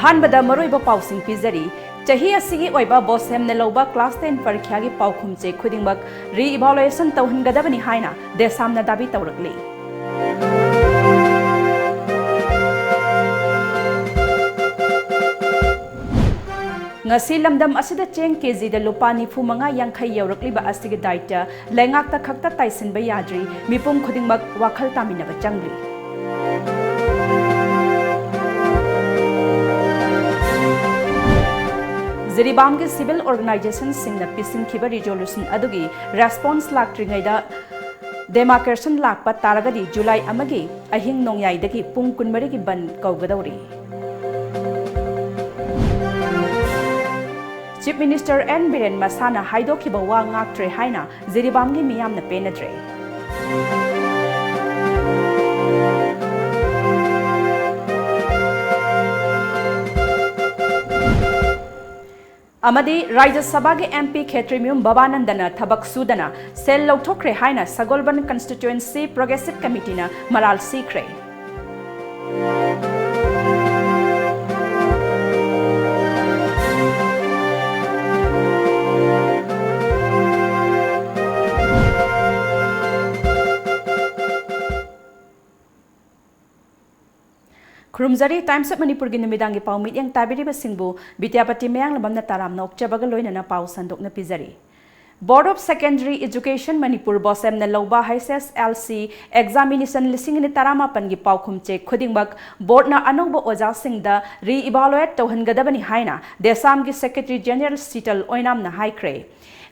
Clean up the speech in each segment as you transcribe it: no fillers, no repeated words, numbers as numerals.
अहानबदा मरोइबा पाउसिंग पिजरी चाही असिगी ओइबा बोसेमने लौबा क्लास 10 परीक्षागी पाउखुमचे खुदिंगमक री इवैल्यूएशन तौहनगदबनी हाइना देसामना दाबी तौरकली ngasi lamdam asida cheng kg da lupa nifu manga yangkhai yaurakliba asigi daita lengakta khakta taisinba yadri mipum khudingmak wakhal taminaba changli Ziribam ke civil organization singna pisin khiba resolution adugi response laktringaida demarcation lakpa taragadi July amagi ahing nongyai dagi pung kunmari ki ban kaugadawri Chief Minister N. Biren Masana Haidokiba wa ngaktre haina Ziribamgi miyamna penadre. Amadi Rajya Sabha ge MP Khetrimium Babanandana Thabak Sudana Sel Lauthokre haina Sagolban Constituency Progressive Committee na Maral Sikre. Kurumzari Times of Manipur gi numidangi pau mityang tabiriba singbu Bidyapati mayang labamna taram na okchabaga loinana pau sandok na pizari. Board of Secondary Education Manipur bosem na lauba HSLC examination lising ni tarama pan gi pau khumche khudingbak board na anogba oja singda re-evaluate tauhangadabani haina desam gi Secretary General Sital oinam na haikre.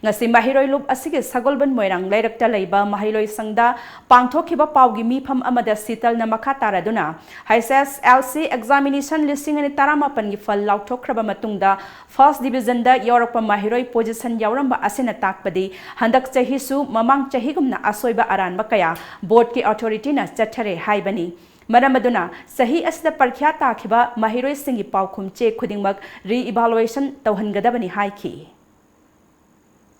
ngasi mahiroi lup asige sagolban moirang lairakta leiba mahiloi sangda pangthokiba paugi mifam amada sital na makha taraduna HSLC examination listing ani taramapan gi fal lauthokraba matungda first division da Europe mahiroi position yauramba asina takpadi handak chahi su mamang chahi gumna asoiba aranba kaya board ki authority na chathare haibani Maramaduna, Sahi as the Parkya Takiba, Mahiroi Singi Paukum Che Kudingmak, re-evaluation Tauhangadabani Haiki.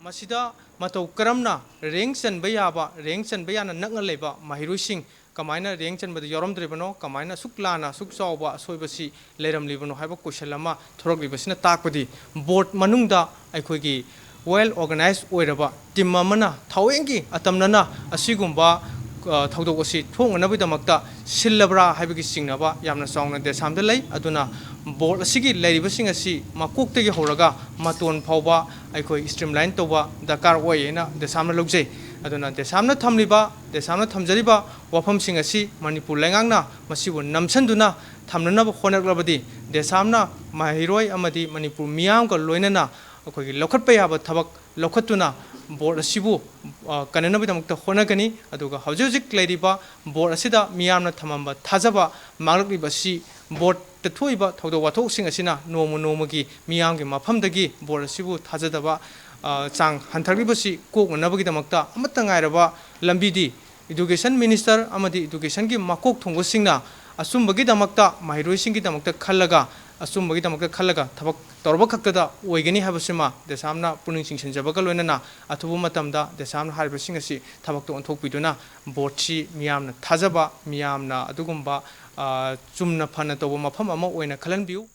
Masida Mato Karamna, Ranks and Bayaba, Ranks and Bayana Nagaleba, Mahirusing, Kamina, Ranks and Yoram Dribano, Kamina Suklana, Suksauba, Soibasi, Leram Livano, Habakushalama, Trogibasina Takpadi, Board Manunda, Aikogi, well organized Oiraba, Timamana, Tawengi, Atamnana, Asigumba. Thaudosi thong anabi damakta silabra haibigi singnaba yamna songna de samde lei aduna board asigi leiriba sing asi makok tegi horaga maton phawba aikoi streamline toba dakar oina de samna logje aduna de samna thamliba de samna thamjariba wafam sing asi manipur lengangna masibu namsanduna thamnanaba khonaklabadi de samna mahiroi amadi manipur miyam ka loinana akoi lokhatpa yaba thabak lokhatuna board asibu kanana bidamakta honagani aduga haujuk leriba board asida miyamna thamamba thajaba mangrakliba si board te thoiba thodo wathok sing asina nomogi miyamgi mafamdagi board asibu thajadaba chang hanthariba si koknabagi damakta amatta ngairaba lambidi education minister amadi education gi makok thongbo singna asumbagi damakta mahiroi singi damakta khallaga asumagi damakta khallaga thabak torba khaktada oigani habasima desamna puning singsen jabaga loinana athubu matamda desamna harba singasi thabak to onthokpiduna boardchi miyamna thajaba miyamna adugumba chumna phana toba mafam ama oina khalanbiu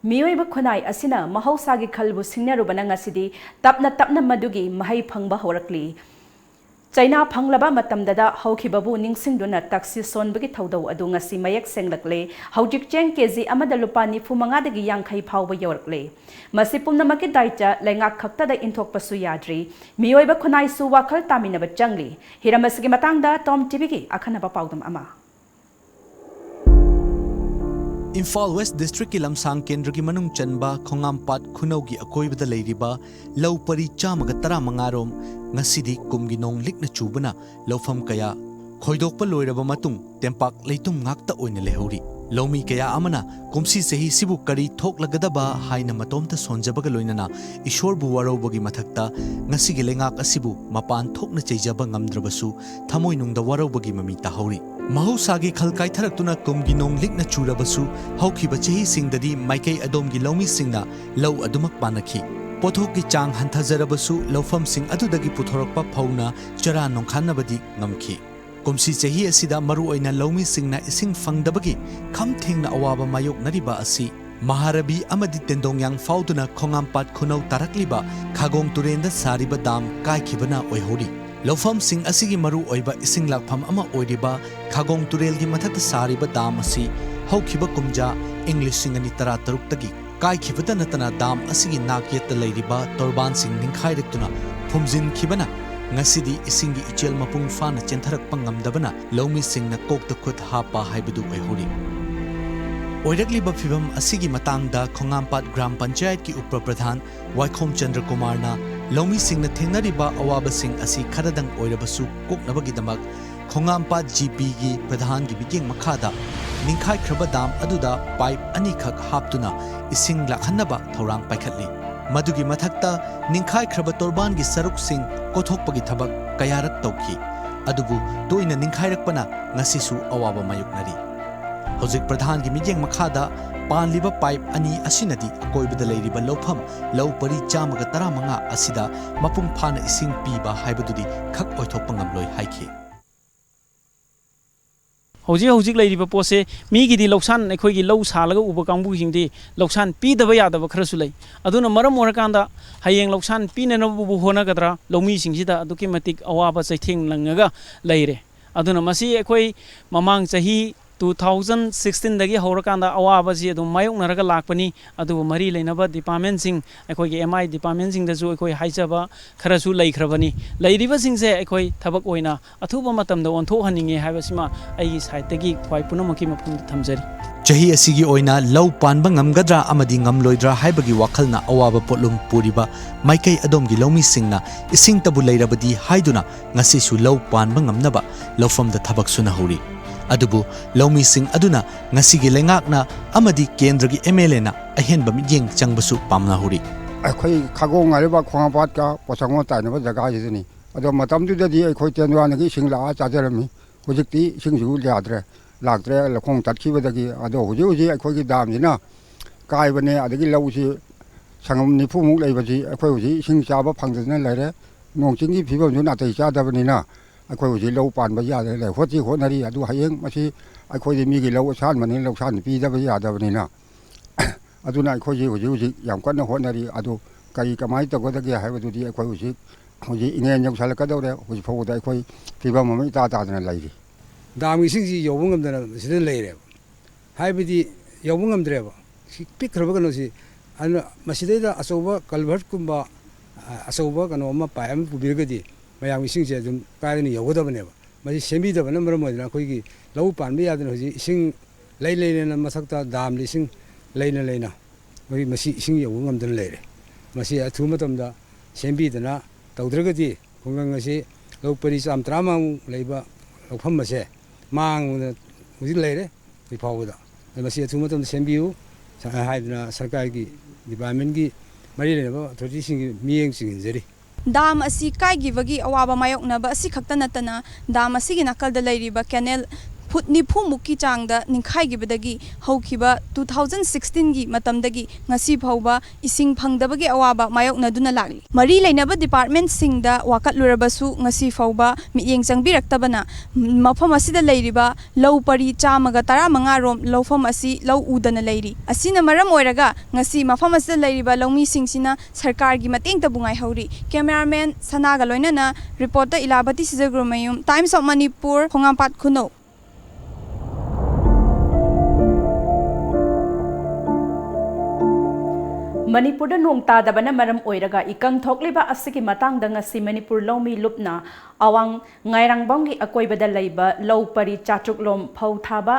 Miyoiba khunai asina mahausagi khalbu singnarubana ngasidi tapna madugi mahai phangba horakli China Panglaba Matamdada Haukibabu Ningsingduna Taxi Sonbagi Taudo Adu ngasi mayak senglakle Haujik Cheng Kezi Amada Lupani Fumangadagi Yankai Pauba Yorkle Masipum Namaki Daita Lengak Kakta da Intok Pasu Yadri Miyoiba Kunai Su Wakal Taminaba Jangli Hiramasigi Matangda Tom Tibiki Akanaba Paudam Ama Imphal West District ki lamsang kendra ki manung chanba khongampat khunaugi akoibada leiriba lau pari chamaga tara mangarom ngasidi kumgi nong likna chubana laufam kaya khoidokpa loiraba matung tempak leitum ngakta oina lehori lomi kaya amana kumsi sehi sibu kari thoklagadaba haina matomta sonjabaga loinana ishor bu warobagi mathakta ngasigi lengak asibu mapan thokna cheijaba ngamdrabasu thamoi nungda warobagi mami tahori Mahusagi khalkai tharaktuna kumgi nong likna churabasu haukiba chehi singdadi maikai adomgi lomi singna lau adumak panakhi pothok ki chang hanthajarabasu laufam sing adudagi puthorakpa phauna chara nongkhanabadi ngamkhi ꯀꯨꯝꯁꯤ ꯆꯍꯤ ꯑꯁꯤꯗ ꯃꯔꯨꯑꯣꯏꯅ ꯂꯧꯃꯤꯁꯤꯡꯅ ꯏꯁꯤꯡ ꯐꯪꯗꯕꯒꯤ ꯈꯝ ꯊꯦꯡꯅ ꯑꯋꯥꯕ ꯃꯥꯌꯣꯛꯅꯔꯤꯕ ꯑꯁꯤ ꯃꯍꯥꯔꯕꯤ ꯑꯃꯗꯤ ꯇꯦꯟꯗꯣꯡꯌꯥꯡ ꯐꯥꯎꯗꯨꯅ ꯈꯣꯡꯉꯥꯝꯄꯥꯠ ꯈꯨꯅꯧ ꯇꯥꯔꯛꯂꯤꯕ ꯈꯥꯒꯣꯡ ꯇꯨꯔꯦꯟꯗ ꯁꯥꯔꯤꯕ ꯗꯥꯝ ꯀꯥꯏꯈꯤꯕꯅ ꯑꯣꯏꯍꯧꯔꯤ꯫ ꯂꯧꯐꯝꯁꯤꯡ ꯑꯁꯤꯒꯤ ꯃꯔꯨꯑꯣꯏꯕ ꯏꯁꯤꯡ ꯂꯥꯛꯐꯝ ꯑꯃ ꯑꯣꯏꯔꯤꯕ ꯈꯥꯒꯣꯡ ꯇꯨꯔꯦꯜꯒꯤ ꯃꯊꯛꯇ ꯁꯥꯔꯤꯕ ꯗꯥꯝ ꯑꯁꯤ ꯍꯧꯈꯤꯕ ꯀꯨꯝꯖꯥ ꯏꯪ 2013ꯇꯒꯤ ꯀꯥꯏꯈꯤꯕꯇ ꯅꯠꯇꯅ ꯗꯥꯝ ꯑꯁꯤꯒꯤ ꯅꯥꯛ ꯌꯦꯠꯇ ꯂꯩꯔꯤꯕ ꯇꯣꯔꯕꯥꯟꯁꯤꯡ ꯅꯤꯡꯈꯥꯏꯔꯛꯇꯨꯅ ꯐꯨꯝꯖꯤꯟꯈꯤꯕꯅ ꯉꯁꯤꯗꯤ ꯏꯁꯤꯡꯒꯤ ꯏꯆꯦꯜ ꯃꯄꯨꯡ ꯐꯥꯅ ꯆꯦꯟꯊꯔꯛꯄ ꯉꯝꯗꯕꯅ ꯂꯧꯃꯤꯁꯤꯡꯅ ꯀꯣꯛꯇ ꯈꯨꯠ ꯍꯥꯞꯄ ꯍꯥꯏꯕꯗꯨ ꯑꯣꯏꯍꯧꯔꯤ꯫ ꯑꯣꯏꯔꯛꯂꯤꯕ ꯐꯤꯚꯝ ꯑꯁꯤꯒꯤ ꯃꯇꯥꯡꯗ ꯈꯣꯡꯉꯥꯝꯄꯥꯠ ꯒ꯭ꯔꯥꯝ ꯄꯟꯆꯥꯌꯠꯀꯤ ꯎꯄ ꯄ꯭ꯔꯙꯥꯟ ꯋꯥꯏꯈꯣꯝ ꯆꯟꯗ꯭ꯔ ꯀꯨꯃꯥꯔꯅ ꯂꯧꯃꯤꯁꯤꯡꯅ ꯊꯦꯡꯅꯔꯤꯕ ꯑꯋꯥꯕꯁꯤꯡ ꯑꯁꯤ ꯈꯔꯗꯪ ꯑꯣꯏꯔꯕꯁꯨ ꯀꯣꯛꯅꯕꯒꯤꯗꯃꯛ ꯈꯣꯡꯉꯥꯝꯄꯥꯠ ꯖꯤꯄꯤꯒꯤ ꯄ꯭ꯔꯙꯥꯟꯒꯤ ꯃꯤꯠꯌꯦꯡ ꯃꯈꯥꯗ ꯅꯤꯡꯈꯥꯏꯈ꯭ꯔꯕ ꯗꯥꯝ ꯑꯗꯨꯗ ꯄꯥꯏꯞ 2ꯈꯛ ꯍꯥꯞꯇꯨꯅ ꯏꯁꯤꯡ ꯂꯥꯛꯍꯟꯅꯕ ꯊꯧꯔꯥꯡ ꯄꯥꯏꯈꯠꯂꯤ꯫ ꯃꯗꯨꯒꯤ ꯃꯊꯛꯇ ꯅꯤꯡꯈꯥꯏꯈ꯭ꯔꯕ ꯇꯣꯔꯕꯥꯟꯒꯤ ꯁꯔꯨꯛꯁꯤꯡ ꯀꯣꯊꯣꯛꯄꯒꯤ ꯊꯕꯛ ꯀꯌꯥꯔꯛ ꯇꯧꯈꯤ꯫ ꯑꯗꯨꯕꯨ ꯇꯣꯏꯅ ꯅꯤꯡꯈꯥꯏꯔꯛꯄꯅ ꯉꯁꯤꯁꯨ ꯑꯋꯥꯕ ꯃꯥꯌꯣꯛꯅꯔꯤ꯫ ꯍꯧꯖꯤꯛ ꯄ꯭ꯔꯙꯥꯟꯒꯤ ꯃꯤꯠꯌꯦꯡ ꯃꯈꯥꯗ ꯄꯥꯟꯂꯤꯕ ꯄꯥꯏꯞ 2 ꯑꯁꯤꯅꯗꯤ ꯑꯀꯣꯏꯕꯗ ꯂꯩꯔꯤꯕ ꯂꯧꯐꯝ ꯂꯧ ꯄꯔꯤ 115 ꯑꯁꯤꯗ ꯃꯄꯨꯡ ꯐꯥꯅ ꯏꯁꯤꯡ ꯄꯤꯕ ꯍꯥꯏꯕꯗꯨꯗꯤ ꯈꯛ ꯑꯣꯏꯊꯣꯛꯄ ꯉꯝꯂꯣꯏ ꯍꯥꯏꯈꯤ꯫ ꯍꯧꯖꯤꯛ ꯂꯩꯔꯤꯕ ꯄꯣꯠꯁꯦ ꯃꯤꯒꯤꯗꯤ ꯂꯧꯁꯥꯟ ꯑꯩꯈꯣꯏꯒꯤ ꯂꯧ ꯁꯥꯜꯂꯒ ꯎꯕ ꯀꯥꯡꯕꯨꯁꯤꯡꯗꯤ ꯂꯧꯁꯥꯟ ꯄꯤꯗꯕ ꯌꯥꯗꯕ ꯈꯔꯁꯨ ꯂꯩ꯫ ꯑꯗꯨꯅ ꯃꯔꯝ ꯑꯣꯏꯔꯀꯥꯟꯗ ꯍꯌꯦꯡ ꯂꯧꯁꯥꯟ ꯄꯤꯅꯅꯕꯕꯨ ꯍꯣꯠꯅꯒꯗ꯭ꯔꯥ ꯂꯧꯃꯤꯁꯤꯡꯁꯤꯗ ꯑꯗꯨꯛꯀꯤ ꯃꯇꯤꯛ ꯑꯋꯥꯕ ꯆꯩꯊꯦꯡ ꯅꯪꯉꯒ ꯂꯩꯔꯦ꯫ ꯑꯗꯨꯅ ꯃꯁꯤ ꯑꯩꯈꯣꯏ ꯃꯃꯥꯡ ꯆꯍꯤ 2016ꯗꯒꯤ ꯍꯧꯔꯀꯥꯟꯗ ꯑꯋꯥꯕꯁꯤ ꯑꯗꯨꯝ ꯃꯥꯌꯣꯛꯅꯔꯒ ꯂꯥꯛꯄꯅꯤ꯫ ꯑꯗꯨꯕꯨ ꯃꯔꯤ ꯂꯩꯅꯕ ꯗꯤꯄꯥꯔꯠꯃꯦꯟꯠꯁꯤꯡ ꯑꯩꯈꯣꯏꯒꯤ MI ꯗꯤꯄꯥꯔꯠꯃꯦꯟꯠꯁꯤꯡꯗꯁꯨ ꯑꯩꯈꯣꯏ ꯍꯥꯏꯖꯕ ꯈꯔꯁꯨ ꯂꯩꯈ꯭ꯔꯕꯅꯤ꯫ ꯂꯩꯔꯤꯕꯁꯤꯡꯁꯦ ꯑꯩꯈꯣꯏ ꯊꯕꯛ ꯑꯣꯏꯅ ꯑꯊꯨꯕ ꯃꯇꯝꯗ ꯑꯣꯟꯊꯣꯛꯍꯟꯅꯤꯡꯉꯦ ꯍꯥꯏꯕꯁꯤꯃ ꯑꯩꯒꯤ ꯁꯥꯏꯠꯇꯒꯤ ꯈ꯭ꯋꯥꯏ ꯄꯨꯝꯅꯃꯛꯀꯤ ꯃꯐꯝꯗ ꯊꯝꯖꯔꯤ꯫ ꯆꯍꯤ ꯑꯁꯤꯒꯤ ꯑꯣꯏꯅ ꯂꯧ ꯄꯥꯟꯕ ꯉꯝꯒꯗ꯭ꯔꯥ ꯑꯃꯗꯤ ꯉꯝꯂꯣꯏꯗ꯭ꯔꯥ ꯍꯥꯏꯕꯒꯤ ꯋꯥꯈꯜꯅ ꯑꯋꯥꯕ ꯄꯣꯠꯂꯨꯝ ꯄꯨꯔꯤꯕ ꯃꯥꯏꯀꯩ ꯑꯗꯣꯝꯒꯤ ꯂꯧꯃꯤꯁꯤꯡꯅ ꯏꯁꯤꯡꯇꯕꯨ ꯂꯩꯔꯕꯗꯤ ꯍꯥꯏꯗꯨꯅ ꯉꯁꯤꯁꯨ ꯂꯧ ꯄꯥꯟꯕ ꯉꯝꯅꯕ ꯂꯧꯐꯝꯗ ꯊꯕꯛ ꯁꯨꯅꯍꯧꯔꯤ꯫ ꯑꯗꯨꯕꯨ ꯂꯧꯃꯤꯁꯤꯡ ꯑꯗꯨꯅ ꯉꯁꯤꯒꯤ ꯂꯩꯉꯥꯛꯅ ꯑꯃꯗꯤ ꯀꯦꯟꯗ꯭ꯔꯒꯤ MLAꯅ ꯑꯍꯦꯟꯕ ꯃꯤꯠꯌꯦꯡ ꯆꯪꯕꯁꯨ ꯄꯥꯝꯅꯍꯧꯔꯤ꯫ ꯑꯩꯈꯣꯏ ꯈꯥꯒꯣꯡ ꯍꯥꯏꯔꯤꯕ ꯈꯣꯡꯉꯥꯝꯄꯥꯠꯀ ꯄꯣꯠꯁꯪꯕꯝ ꯇꯥꯏꯅꯕ ꯖꯒꯥꯁꯤꯗꯅꯤ꯫ ꯑꯗꯣ ꯃꯇꯝꯗꯨꯗꯗꯤ ꯑꯩꯈꯣꯏ ꯇꯦꯟꯋꯥꯟꯗꯒꯤ ꯏꯁꯤꯡ ꯂꯥꯛꯑ ꯆꯥꯖꯔꯝꯃꯤ꯫ ꯍꯧꯖꯤꯛꯇꯤ ꯏꯁꯤꯡꯁꯨ ꯂꯥꯛꯇ꯭ꯔꯦ ꯂꯧꯈꯣꯡ ꯇꯠꯈꯤꯕꯗꯒꯤ꯫ ꯑꯗꯣ ꯍꯧꯖꯤꯛ ꯑꯩꯈꯣꯏꯒꯤ ꯗꯥꯝꯁꯤꯅ ꯀꯥꯏꯕꯅꯦ, ꯑꯗꯒꯤ ꯂꯧꯁꯤ ꯁꯪꯒꯝ 90ꯃꯨꯛ ꯂꯩꯕꯁꯤ ꯑꯩꯈꯣꯏ ꯍꯧꯖꯤꯛ ꯏꯁꯤꯡ ꯆꯥꯕ ꯐꯪꯗꯗꯅ ꯂꯩꯔꯦ꯫ ꯅꯣꯡ ꯆꯤꯡꯒꯤ ꯐꯤꯕꯝꯁꯨ ꯅꯥꯇꯩ ꯆꯥꯗꯕꯅꯤꯅ ꯑꯩꯈꯣꯏ ꯍꯧꯖꯤꯛ ꯂꯧ ꯄꯥꯟꯕ ꯌꯥꯗꯅ ꯂꯩ꯫ ꯍꯣꯠꯅꯔꯤ꯫ ꯑꯗꯨ ꯍꯌꯦꯡ ꯃꯁꯤ ꯑꯩꯈꯣꯏꯗꯤ ꯃꯤꯒꯤ ꯂꯧ ꯑꯁꯥꯟꯕꯅꯤꯅ ꯂꯧꯁꯥꯟ ꯄꯤꯗꯕ ꯌꯥꯗꯕꯅꯤꯅ ꯑꯗꯨꯅ ꯑꯩꯈꯣꯏꯁꯤ ꯍꯧꯖꯤꯛ ꯌꯥꯝ ꯀꯟꯅ ꯍꯣꯠꯅꯔꯤ꯫ ꯑꯗꯨ ꯀꯃꯥꯏꯅ ꯇꯧꯒꯗꯒꯦ ꯍꯥꯏꯕꯗꯨꯗꯤ ꯑꯩꯈꯣꯏ ꯍꯧꯖꯤꯛ ꯏꯉꯦꯟ ꯌꯧꯁꯜꯂꯛꯀꯗꯧꯔꯦ꯫ ꯍꯧꯖꯤꯛ ꯐꯥꯎꯕꯗ ꯑꯩꯈꯣই ꯐꯤꯕꯝ ꯑꯃ ꯏꯇꯥ ꯇꯥꯗꯅ ꯂꯩꯔꯤ꯫ ꯗꯥꯝꯒꯤ ꯏꯁꯤꯡꯁꯤ ꯌꯧꯕ ꯉꯝꯗꯅ ꯁꯤꯗ ꯂꯩꯔꯦꯕ꯫ ꯍꯥꯏꯕꯗꯤ ꯌꯧꯕ ꯉꯝꯗ꯭ꯔꯦꯕ꯫ ꯁꯤ ꯄꯤꯛꯈ꯭ꯔꯕ ꯀꯩꯅꯣꯁꯤ ꯑꯗꯨꯅ ꯃꯁꯤꯗꯩꯗ ꯑꯆꯧꯕ ꯀꯜꯚꯔꯠꯀꯨꯝꯕ ꯑꯆꯧꯕ ꯀꯩꯅꯣ ꯑꯃ ꯄꯥꯏꯞ ꯑꯃ ꯄꯨꯕꯤꯔꯒꯗꯤ ꯃꯌꯥꯝꯒꯤ ꯏꯁꯤꯡꯁꯦ ꯑꯗꯨꯝ ꯀꯥꯏꯗꯅ ꯌꯧꯒꯗꯕꯅꯦꯕ꯫ ꯃꯁꯤ ꯁꯦꯝꯕꯤꯗꯕꯅ ꯃꯔꯝ ꯑꯣꯏꯗꯅ ꯑꯩꯈꯣꯏꯒꯤ ꯂꯧ ꯄꯥꯟꯕ ꯌꯥꯗꯅ ꯍꯧꯖꯤꯛ ꯏꯁꯤꯡ ꯂꯩꯅ ꯃꯊꯛꯇ ꯗꯥꯝꯗ ꯏꯁꯤꯡ ꯂꯩꯅ ꯑꯩꯈꯣꯏ ꯃꯁꯤ ꯏꯁꯤꯡ ꯌꯧꯕ ꯉꯝꯗꯅ ꯂꯩꯔꯦ꯫ ꯃꯁꯤ ꯑꯊꯨꯕ ꯃꯇꯝꯗ ꯁꯦꯝꯕꯤꯗꯅ ꯇꯧꯗ꯭ꯔꯒꯗꯤ ꯈꯨꯡꯒꯪ ꯑꯁꯤ ꯂꯧ ꯄꯔꯤ 130ꯃꯨꯛ ꯂꯩꯕ ꯂꯧꯐꯝ ꯑꯁꯦ ꯃꯥꯡꯗꯅ ꯍꯧꯖꯤꯛ ꯂꯩꯔꯦ ꯍꯧꯖꯤꯛ ꯐꯥꯎꯕꯗ꯫ ꯃꯁꯤ ꯑꯊꯨꯕ ꯃꯇꯝꯗ ꯁꯦꯝꯕꯤꯌꯨ ꯍꯥꯏꯗꯅ ꯁꯔꯀꯥꯔꯒꯤ ꯗꯤꯄꯥꯔꯠꯃꯦꯟꯠꯒꯤ ꯃꯔꯤ ꯂꯩꯅꯕ ꯑꯣꯊꯣꯔꯤꯇꯤꯁꯤꯡꯒꯤ ꯃꯤꯠꯌꯦꯡ ꯆꯤꯡꯁꯤꯟꯖꯔꯤ꯫ ꯗꯥꯝ ꯑꯁꯤ ꯀꯥꯏꯈꯤꯕꯒꯤ ꯑꯋꯥꯕ ꯃꯥꯌꯣꯛꯅꯕ ꯑꯁꯤ ꯈꯛꯇ ꯅꯠꯇꯅ ꯗꯥꯝ ꯑꯁꯤꯒꯤ ꯅꯥꯀꯜꯗ ꯂꯩꯔꯤꯕ ꯀꯦꯅꯦꯜ ꯐꯨꯠ 90ꯃꯨꯛꯀꯤ ꯆꯥꯡꯗ ꯅꯤꯡꯈꯥꯏꯈꯤꯕꯗꯒꯤ ꯍꯧꯈꯤꯕ 2016ꯒꯤ ꯃꯇꯝꯗꯒꯤ ꯉꯁꯤ ꯐꯥꯎꯕ ꯏꯁꯤꯡ ꯐꯪꯗꯕꯒꯤ ꯑꯋꯥꯕ ꯃꯥꯌꯣꯛꯅꯗꯨꯅ ꯂꯥꯛꯂꯤ꯫ ꯃꯔꯤ ꯂꯩꯅꯕ ꯗꯤꯄꯥꯔꯠꯃꯦꯟꯠꯁꯤꯡꯗ ꯋꯥꯀꯠꯂꯨꯔꯕꯁꯨ ꯉꯁꯤ ꯐꯥꯎꯕ ꯃꯤꯠꯌꯦꯡ ꯆꯪꯕꯤꯔꯛꯇꯕꯅ ꯃꯐꯝ ꯑꯁꯤꯗ ꯂꯩꯔꯤꯕ ꯂꯧ ꯄꯔꯤ 115 ꯔꯣꯝ ꯂꯧꯐꯝ ꯑꯁꯤ ꯂꯧ ꯎꯗꯅ ꯂꯩꯔꯤ꯫ ꯑꯁꯤꯅ ꯃꯔꯝ ꯑꯣꯏꯔꯒ ꯉꯁꯤ ꯃꯐꯝ ꯑꯁꯤꯗ ꯂꯩꯔꯤꯕ ꯂꯧꯃꯤꯁꯤꯡꯁꯤꯅ ꯁꯔꯀꯥꯔꯒꯤ ꯃꯇꯦꯡꯇꯕꯨ ꯉꯥꯏꯍꯧꯔꯤ꯫ ꯀꯦꯃꯦꯔꯥꯃꯦꯟ ꯁꯅꯥꯒ ꯂꯣꯏꯅꯅ ꯔꯤꯄꯣꯔꯇꯔ ꯏꯂꯥꯕꯇꯤ ꯁꯤꯖꯒ꯭ꯔꯨꯃꯌꯨꯝ, ꯇꯥꯏꯝꯁ ꯑꯣꯐ ꯃꯅꯤꯄꯨꯔ, ꯈꯣꯡꯉꯥꯝꯄꯥꯠ ꯈꯨꯅꯧ꯫ ꯃꯅꯤꯄꯨꯔꯗ ꯅꯣꯡ ꯇꯥꯗꯕꯅ ꯃꯔꯝ ꯑꯣꯏꯔꯒ ꯏꯀꯪ ꯊꯣꯛꯂꯤꯕ ꯑꯁꯤꯒꯤ ꯃꯇꯥꯡꯗ ꯉꯁꯤ ꯃꯅꯤꯄꯨꯔ ꯂꯧꯃꯤ ꯂꯨꯞꯅ ꯑꯋꯥꯡ ꯉꯥꯏꯔꯥꯡꯕꯝꯒꯤ ꯑꯀꯣꯏꯕꯗ ꯂꯩꯕ ꯂꯧ ꯄꯔꯤ 400 ꯐꯧ ꯊꯥꯕ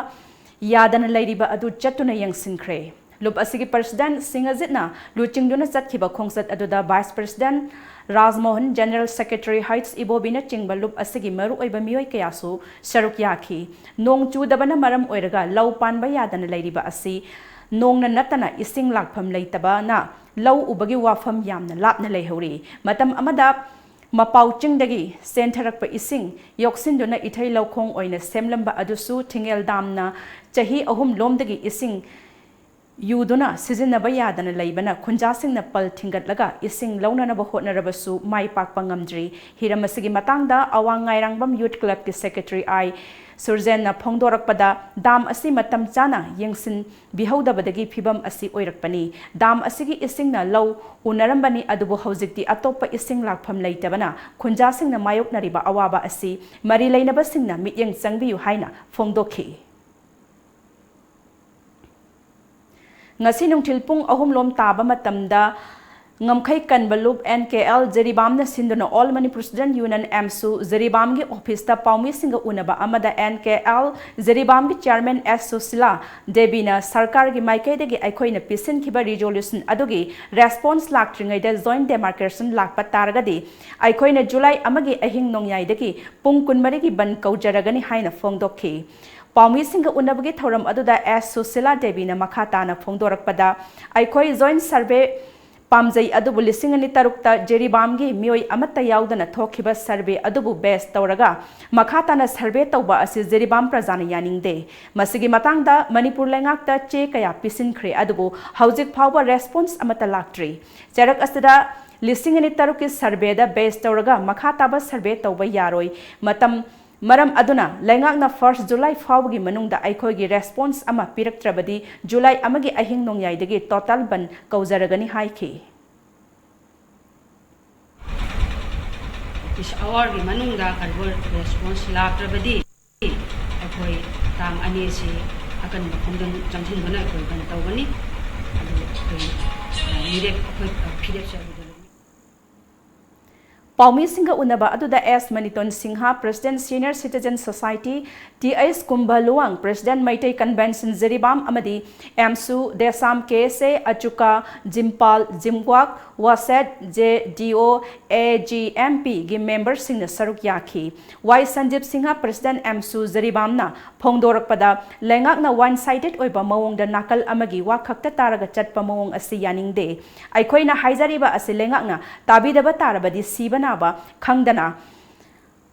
ꯌꯥꯗꯅ ꯂꯩꯔꯤꯕ ꯑꯗꯨ ꯆꯠꯇꯨꯅ ꯌꯦꯡꯁꯤꯟꯈ꯭ꯔꯦ꯫ ꯂꯨꯞ ꯑꯁꯤꯒꯤ ꯄ꯭ꯔꯁꯤꯗꯦꯟꯠ ꯁꯤꯡꯑꯖꯤꯠꯅ ꯂꯨꯆꯤꯡꯗꯨꯅ ꯆꯠꯈꯤꯕ ꯈꯣꯡꯆꯠ ꯑꯗꯨꯗ vice president Rajmohan, general secretary ꯍꯩꯆ ꯏꯕꯣꯕꯤꯅꯆꯤꯡꯕ ꯂꯨꯞ ꯑꯁꯤꯒꯤ ꯃꯔꯨꯑꯣꯏꯕ ꯃꯤꯑꯣꯏ ꯀꯌꯥꯁꯨ ꯁꯔꯨꯛ ꯌꯥꯈꯤ꯫ ꯅꯣꯡ ꯆꯨꯗꯕꯅ ꯃꯔꯝ ꯑꯣꯏꯔꯒ ꯂꯧ ꯄꯥꯟꯕ ꯌꯥꯗꯅ ꯂꯩꯔꯤꯕ ꯑꯁꯤ ꯅꯣꯡꯅ ꯅꯠꯇꯅ ꯏꯁꯤꯡ ꯂꯥꯛꯐꯝ ꯂꯩꯇꯕꯅ ꯂꯧ ꯎꯕꯒꯤ ꯋꯥꯐꯝ ꯌꯥꯝꯅ ꯂꯥꯞꯅ ꯂꯩꯍꯧꯔꯤ꯫ ꯃꯇꯝ ꯑꯃꯗ ꯃꯄꯥꯎ ꯆꯤꯡꯗꯒꯤ ꯆꯦꯟꯊꯔꯛꯄ ꯏꯁꯤꯡ ꯌꯣꯛꯁꯤꯟꯗꯨꯅ ꯏꯊꯩ ꯂꯧꯈꯣꯡ ꯑꯣꯏꯅ ꯁꯦꯝꯂꯝꯕ ꯑꯗꯨꯁꯨ ꯊꯤꯡꯉꯦꯜ ꯗꯥꯝꯅ ꯆꯍꯤ 3 ꯂꯣꯝꯗꯒꯤ ꯏꯁꯤꯡ यूदुना सिजिन्नबा यादना लैबना खुंजासिंगना पल थिंगतलगा इसिंग लौननबा होटनरबसु माई पाकपा ngamdri हिरम असिगी मतंगदा अवांग ngairangबम यूथ क्लब की सेक्रेटरी आई सुरजेन फोंदोरकपदा दाम असि मतम चाना यंगसिन बिहौदबदगी फिबम असि ओइरकपनी दाम असिगी इसिंगना लौ उनरंबनी अदुबु हौजिक्ति अतोप्पा इसिंग लाखफम लैतबना खुंजासिंगना मायोकनरिबा अवाबा असि मरि लैनबसिंगना मित्यंग चंगबियु हाइना फोंदोखि ngasi nungthil pung ahum lom taba matamda ngamkhai kanbalub NKL Jeribamna sinduna All Manipur Student Union MSU Jeribam gi office ta paumi singa unaba amada NKL Jeribam gi chairman S Susila Debina sarkar gi maikai de gi aikhoina pisin khiba resolution adugi response laktringai da joint demarcation lakpa targadi aikhoina July amagi ahing nongyai de gi pung kunmari gi ban kaujaragani haina fongdokhi पाउमी सिंह उन्नबगी थौरम अदुदा S Sushila Devi न मखाताना फोंदोरकपदा आइखोई joint सर्वे पामजई अदुबु लिसिंगनि तरुक्ता जेरीबामगी मियोई अमत्ता याउदना थोखिबा सर्वे अदुबु base तौरगा मखाताना सर्वे तौबा असि जेरीबाम प्रजाना यानिंगदे मसिगी मतंगदा मणिपुर लेंगाकता चे कया पिसिनख्रे अदुबु हौजिक फावबा रेस्पॉन्स अमत्ता लाक्ट्री चरक असदा लिसिंगनि तरुकी सर्वेदा बेस तौरगा मखाताबा सर्वे तौबा यारोई मतम मरम अदुना लेंगाकना 1 जुलाई फावगी मनुंगदा आइखोगी रेस्पॉन्स अमा पिरक्त्रबदी जुलाई अमगी अहिंग नोंगयाइदगी टोटल बन कौजरगनी हाइखी इस आवर की मनुंगदा करबो रेस्पॉन्स लाक्त्रबदी आइखोई ताम अने से अकन बखोंदन जंगथिन बना आइखोई बन तौगनी अदु मिरेक आइखोई फिरेक सर्वे पाउमी सिंह उन्नबा अदुदा S Maniton Sinha president senior citizen society TS कुंभलुआंग प्रेसिडेंट मैतै कन्वेंशन जेरीबाम अमदी एमसु देसाम केसे अचुका जिम्पाल जिमग्वाक वासेट जेडीओ एजीएमपी गी मेंबर सिंह सरुक याखी वाई संजीव सिंहा प्रेसिडेंट एमसु जेरीबामना फोंदोरकपदा लेंगाकना वन साइडेड ओइबा मवोंगदा नाकल अमगी वा खक्ता तारगा चटपा मवोंग असि यानिंगदे आइखोइना हाइजारिबा असि लेंगाकना ताबिदबा तारबदी सीबना खंगदना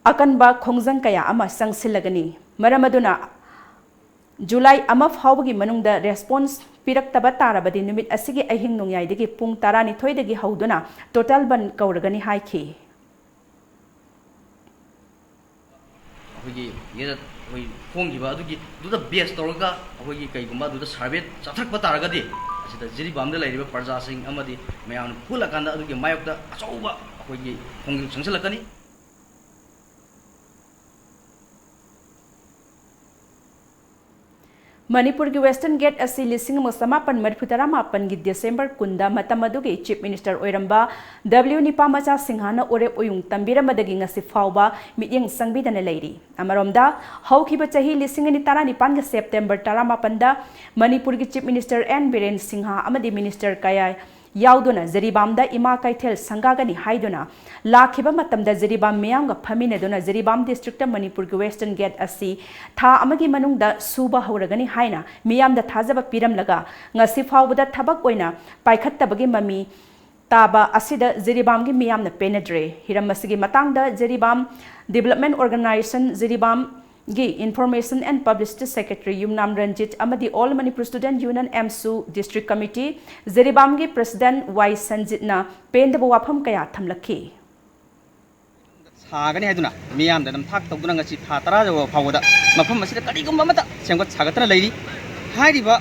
अकनबा खोंजंग कया अमा संगसिलगनी मरमदुना जुलाई अमा फावगी मनुंगदा रेस्पॉन्स पिरक्तबा तारबदी नुमित असिगी अहिंग नोंगयाइदगी पुंग 12 दगी हौदुना टोटल बन कौरगनी हाइखी अखोगी ये होई फोंगिबा अदुगी दुदा बेस तौरगा अखोगी कईगुंबा दुदा सर्वे चथरकबा तारगदी असिदा जिरीबामदा लैरिबा प्रजासिंग अमदी मयाम फुलकांदा अदुगी मायोक्ता अचौबा अखोगी फोंगिंग संगसलकनी मणिपुर की वेस्टर्न गेट असी लिसिंग समापन मरफुतरा मापन की दिसंबर कुंदा मतमदुगे चीफ मिनिस्टर ओइरंबा डब्ल्यू निपा मचा सिंहाना ओरे ओयुंग तंबिरमदगी ngasi फावबा मियंग संबिदना लैरी अमरोमदा हौखिबा चाही लिसिंग नि तारा निपान के सेप्टेम्बर 18 दा मणिपुर की chief minister N Biren Sinha अमदी मिनिस्टर कया याउदुना जेरीबामदा इमा कैथेल संगागनी हाइदुना लाखिबा मतमदा जेरीबाम मियांगा फमिनेदुना जेरीबाम डिस्ट्रिक्ट मणिपुर की वेस्टर्न गेट असी था अमगी मनुंगदा सुबा हौरगनी हाइना मियामदा थाजबा पिरमलगा ngasi फावबदा थबक ओइना पाइखत्तबगी ममी ताबा असिदा जेरीबाम की मियामना पेनेड्रे हिरम मसिगी मतंगदा जेरीबाम डेवलपमेंट ऑर्गेनाइजेशन जेरीबाम गी information and publicity secretary Yumnam Ranjit अमदी all Manipur student union एमसु district committee Jiribam गी प्रेसिडेंट वाई संजितना पेंदब वाफम कया थमलखी सागनी हाइदुना मियाम दम थाक तौदुना ngasi था तरा जो फावदा मफम मसिदा कडिगुम मता सेंगत सागतना लैरी हाइरिबा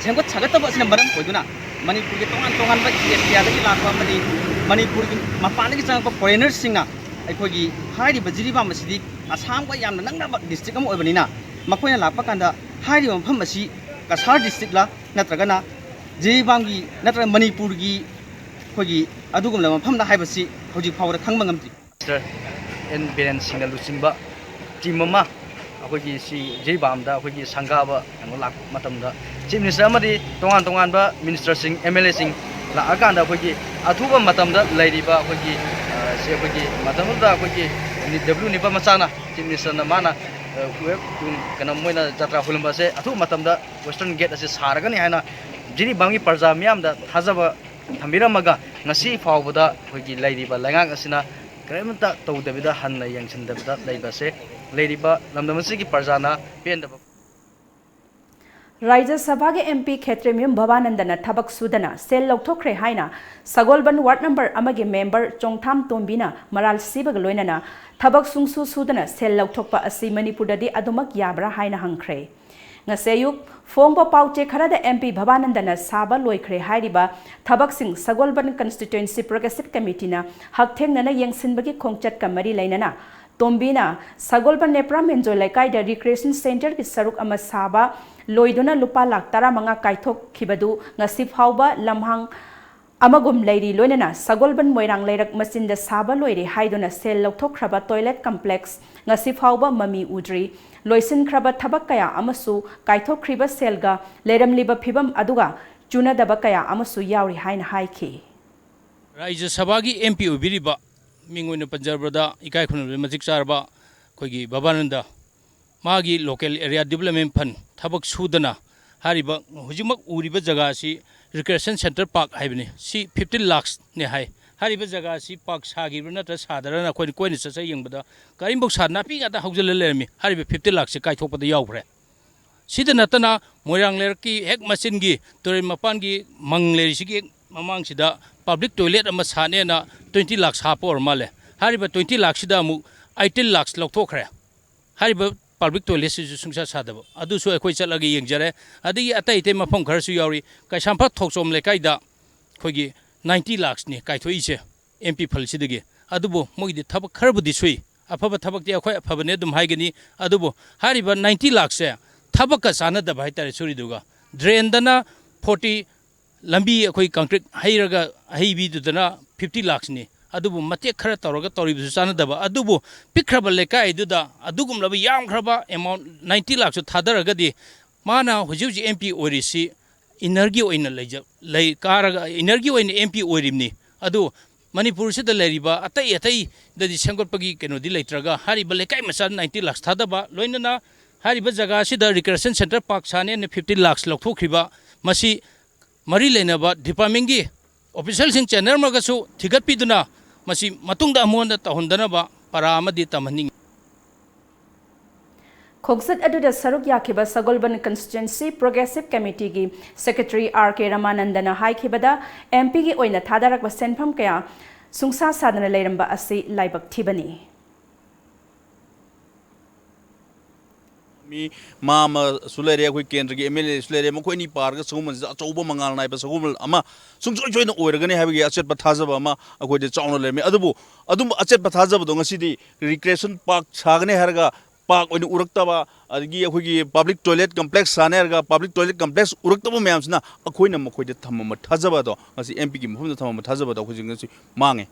सेंगत सागतबा सिना मरम ओइदुना मणिपुर के तोंगान तोंगान बा एशियादगी लाखबा मदि मणिपुर की मपानदगी चंगप फॉरेनर्स सिंगना अखोगी हाइरिबा जिरीबाम मसिदी आसाम का यामना नंगना डिस्ट्रिक्ट अम ओइबनिना मखोइना लापा कांदा हाइरिबा मफम मसि कसार डिस्ट्रिक्ट ला नत्रगना जिरीबाम की नत्र मणिपुर की अखोगी अदुगुमला मफमना हाइबसि हौजि फावदा खंगबा ngamti minister N Biren Singh लुचिंबा टीम अमा अखोगी सि जिरीबामदा अखोगी संगाबा लाक मतमदा चीफ मिनिस्टर अमदी तोंगान तोंगानबा मिनिस्टर सिंह एमएलए सिंह लाकांदा अखोगी अथुबा मतमदा लैरिबा अखोगी से अखोगी मतमदा अखोगी डब्ल्यू निपा मचाना चीफ मिनिस्टर माना कना मोइना जत्रा हुलंबा से अथु मतमदा वेस्टर्न गेट असे सारगनी हाइना जिरीबामगी प्रजा मियामदा थाजबा थंबिरमगा ngasi फावबदा अखोगी लैरिबा लैंगाक असिना करेमता तौदबिदा हन्ना यंगसनदबिदा लैबसे लैरिबा लमदमसिगी प्रजाना पेंदबा राज्य सभा के MP खेत्रेमियम भवानंदन थबक सुदना सेल लौथोखरे हाइना सगोलबन वार्ड नंबर अमगे मेंबर चोंगथाम तोंबिना मराल सिबग लोइनना थबक सुंगसु सुदना सेल लौथोकपा असि मणिपुरदि अदुमक याब्रा हाइना हंख्रे ngसेयुक फोंगबो पाउचे खरादा MP भवानंदन साबा लोइखरे हाइरिबा थबकसिंग सगोलबन कंस्टिट्युएंसी प्रोग्रेसिव कमिटीना हकथेंगनना यंगसिनबगी खोंगचट का मरी लैनना तोंबिना सगोलबन नेप्रा मेंजो लेकाइदा रिक्रिएशन सेंटर की सरुक अमा साबा लोइदुना लुपा लाख 15 काइथोक खिबदु ngasi फाउबा लमहांग अमगुम लैरी लोइनना सगोलबन मोइरांग लैरक मसिनदा साबा लोइरे हाइदुना सेल लौथोखरबा टॉयलेट कॉम्प्लेक्स ngasi फाउबा ममी उद्री लोइसिनखरबा थबक कया अमसु काइथोखरिबा सेलगा लेरमलिबा फिबम अदुगा चुनादबा कया अमसु यावरी हाइन हाइखी राज्य सभा की MP उबिरिबा मिंगोइन पंजाबदा इकाई खुन मजिक चारबा कोई भवानंद मागी लोकल एरिया डेवलपमेंट फंड थबक सुदना हारिबा हुजिमक उरिबा जगह सी रिक्रिएशन सेंटर पार्क हाइबने सी 15 लाख ने हाय हारिबा जगह सी पार्क सागिबा नत्र सादरना कोइन कोइन ससे यंगबदा करिमबक सानापी गाता हौजल लेरमी हारिबा 15 लाख से काइथोकपदा यावफ्रे सिदा नतना मोयरांग लेर की हेक मशीन की तोरे मपान की मंग लेरिसिकी ममांग सिदा पब्लिक टॉयलेट अमा सानेना 20 लाख हापो और माले हारिबा 20 लाख सिदा मु 18 लाख लौथोखरे हारिबा पब्लिक टॉयलेट से सुंसा सादब अदुसु अखोय चलगे यंगजरे अदि अतै ते मफम खरसु यावरी कैसामफा थोकसोम लेकाइदा खोगी 90 लाख ने काइथोइसे MP फलसिदगे अदुबो मोइदि थबक खरबुदि सुई अफब थबक ते अखोय अफबने दुम हाइगनी अदुबो हारिबा 90 लाख से थबक का सानदब हाइतारे सुरिदुगा ड्रेनदना 40 लंबी अखोय कंक्रीट हाइरगा हाइबिदुदना 50 लाख ने अदुबु मते खर तौरगा तौरिबसु चानदबा अदुबु पिखरबा लेकाइदुदा अदुगुमलबा यामखरबा अमाउंट 90 लाख सु थादरगदि माना हुजुजी MP ओरिसी इनर्जी ओइन लई कारगा इनर्जी ओइन MP ओरिमनी अदु मणिपुर से लेरिबा अतै अतै ददि संगोटपगी केनोदि लेत्रगा हारिबा लेकाइ मसा 90 लाख थादबा लोइनना हारिबा जगह सिदा रिक्रिएशन सेंटर पार्क साने ने 50 लाख लौथोखरिबा मसी मरी लेनबा डिपार्टमेंट की ऑफिशियल सिंग चैनल मगसु थिगतपिदुना मसी मतुंगदा मोन तहनदनबा परा अमदि तमहनिंग खोगसत अदुदा सरुक याखिबा सगोलबन कंस्टिट्युएंसी प्रोग्रेसिव कमिटी की सेक्रेटरी RK रामानंदन हाइखिबदा MP की ओइना थादारकबा सेनफम कया सुंसा सादना लेरंबा असि लाइबक थिबनी मी माम सुलेरे अखोई केंद्र की MLA सुलेरे मखोइनी पारग सगुमन अचौब मंगाल नाइब सगुमल अमा सुंगसोय सोयन ओइरगने हाबिगे अचेत पथाजब अमा अखोइदे चाउन लेरमे अदुम अचेत पथाजब दो ngसिदी रिक्रिएशन पार्क सागने हरगा पार्क ओइन उरक्तबा अदगी अखोइगी पब्लिक टॉयलेट कॉम्प्लेक्स साने हरगा पब्लिक टॉयलेट कॉम्प्लेक्स उरक्तबा मयामसना अखोइना मखोइदे थमम थाजब दो ngasi MP की मफम थमम थाजब दो अखोइजी ngasi मांगे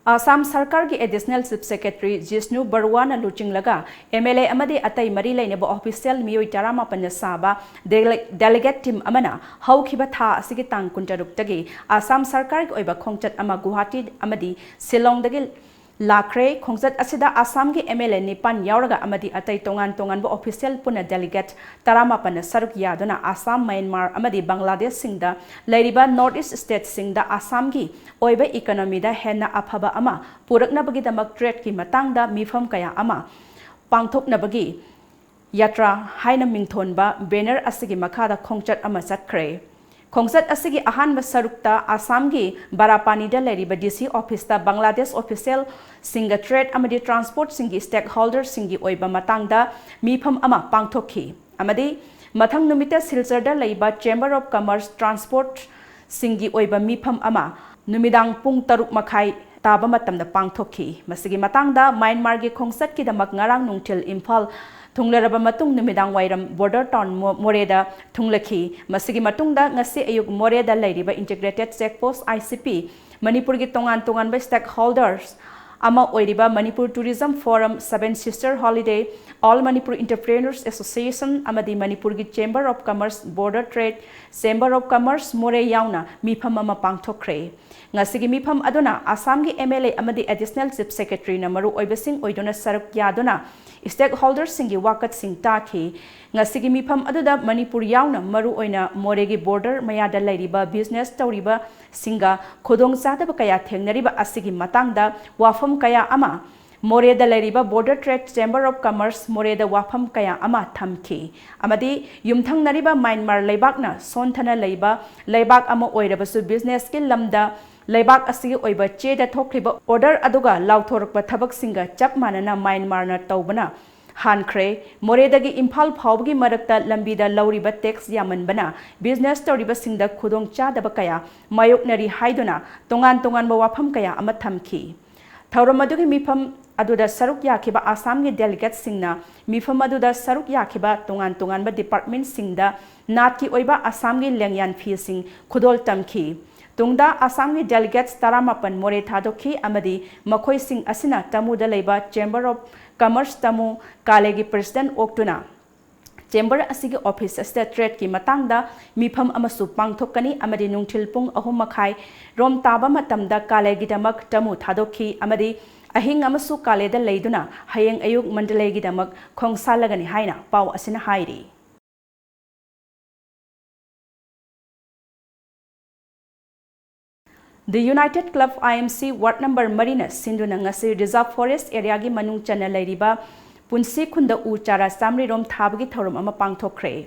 आसाम सरकार की एडिशनल चीफ सेक्रेटरी जिष्णु बरुवाना लुचिंगलगा MLA अमदि अतै मरी लैनब ऑफिशियल मियोइ 15 साबा डेलीगेट टीम अमना हौखिबा था असिगी तांग 16 तगी आसाम सरकार की ओइबा खोंगचट अमा गुवाहाटी अमदि शिलोंगदगी लाखरे खोंगचट असिदा आसाम की MLA निपान यावरगा अमदि अतै तोंगान तोंगानबो ऑफिशियल पुना डेलीगेट 15 सरुक यादुना आसाम म्यांमार अमदि बांग्लादेश सिंगदा लैरिबा नॉर्थ ईस्ट स्टेट सिंगदा आसाम की ओइबा इकोनॉमीदा हेना अफबा अमा पुरकनबगिदमक ट्रेड की मतंगदा मिफम कया अमा पांगथोकनबगी यात्रा हाइना मिंथोनबा बैनर असिगी मखादा खोंगचट अमा चटख्रे खोंगचट असिगी अहानबा सरुकता आसाम की बारापानीदा लैरिबा DC ऑफिसता बांग्लादेश ऑफिशियल सिंग ट्रेड अमदि ट्रांसपोर्ट सिंगी स्टेक होल्डर सिंगी ओइबा मतंगदा मिफम अमा पांगथोखी अमदि मथंग नुमिता सिलचरदा लैबा चेंबर ऑफ कॉमर्स ट्रांसपोर्ट सिंगी ओइबा मिफम अमा नुमिदांग पुंग 3 मखाई ताबा मतमदा पांगथोखी मसिगी मतंगदा म्यांमार की खोंगचट की दमक ngarang nungthil इम्फाल थुंगलरबा मतुंग नुमिदांग वाइरम बॉर्डर टाउन मोरेदा थुंगलखी मसिगी मतुंगदा ngasi ayuk मोरेदा लैरिबा integrated check post ICP Manipur की तोंगान तोंगानबा स्टेक होल्डर्स अमा ओइरिबा Manipur tourism forum 7 sister holiday all Manipur entrepreneurs association अमदि मणिपुर की chamber of commerce border trade chamber of commerce Moreh यावना मिफम अमा पांगथोखरे ngasi मिफम अदुना आसाम की MLA अमदि एडिशनल चीफ सेक्रेटरी नमरु ओइबसिंग ओइदुना सरक यादुना स्टेक होल्डर सिंगी वाकत सिंग ताखी ngasi मिफम अदुदा मणिपुर यावना मरु ओइना मोरेगी बॉर्डर मयादा लैरिबा बिजनेस तौरिबा सिंगा खोदोंग चादब कया थेंगनरिबा असिगी मतंगदा वाफम कया अमा Moreda Leriba Border Trade Chamber of Commerce Moreda Wafam Kaya Ama Thamki Amadi Yumthang Nariba Myanmar Leibakna Sontana Leiba Leibak Ama Oirabasu Business Skill Lamda Leibak Asi Oiba Cheda Tokriba Order Aduga Lautorba Tabak Singer Chap Manana Myanmar na Taubana Hankre Moredagi Impal Paugi Marakta Lambida Lauriba Tex Yamanbana Business Toriba Sinda Kudong Chadabakaya Mayok Nari Haiduna Tongan Tongan Wafam Kaya Ama Thamki Tauramadugi Mipam Aduda Saruk Yakiba Assamgi Delegates Singna Mifam Aduda Saruk Yakiba Tongan Tonganba Department Singda Natki Oiba Assamgi Lengyan Fi Sing Kudol Tamki Tungda Assamgi Delegates Taramapan More Thadoki Amadi Makoi Sing Asina Tamuda Leiba Chamber of Commerce Tamu Kalegi President Oktuna Chamber Asigi Office State Trade Ki Matangda Mifam Amasu Pangthokani Amadi Nungthil Pung Ahum Makhai Rom Taba Matamda Kalegi Damak Tamu Thadoki Amadi Ahing Amasu Kaleda Leiduna Hayeng Ayuk Mandalegi Damak Khongsalagani Haina Pau Asina Hairi The United Club IMC Ward Number Marina Sinduna Ngasi Reserve Forest Area Gi Manung Chana Leiriba Punsi Khunda U Chara Samri Rom Thabagi Thorum Ama Pangthokre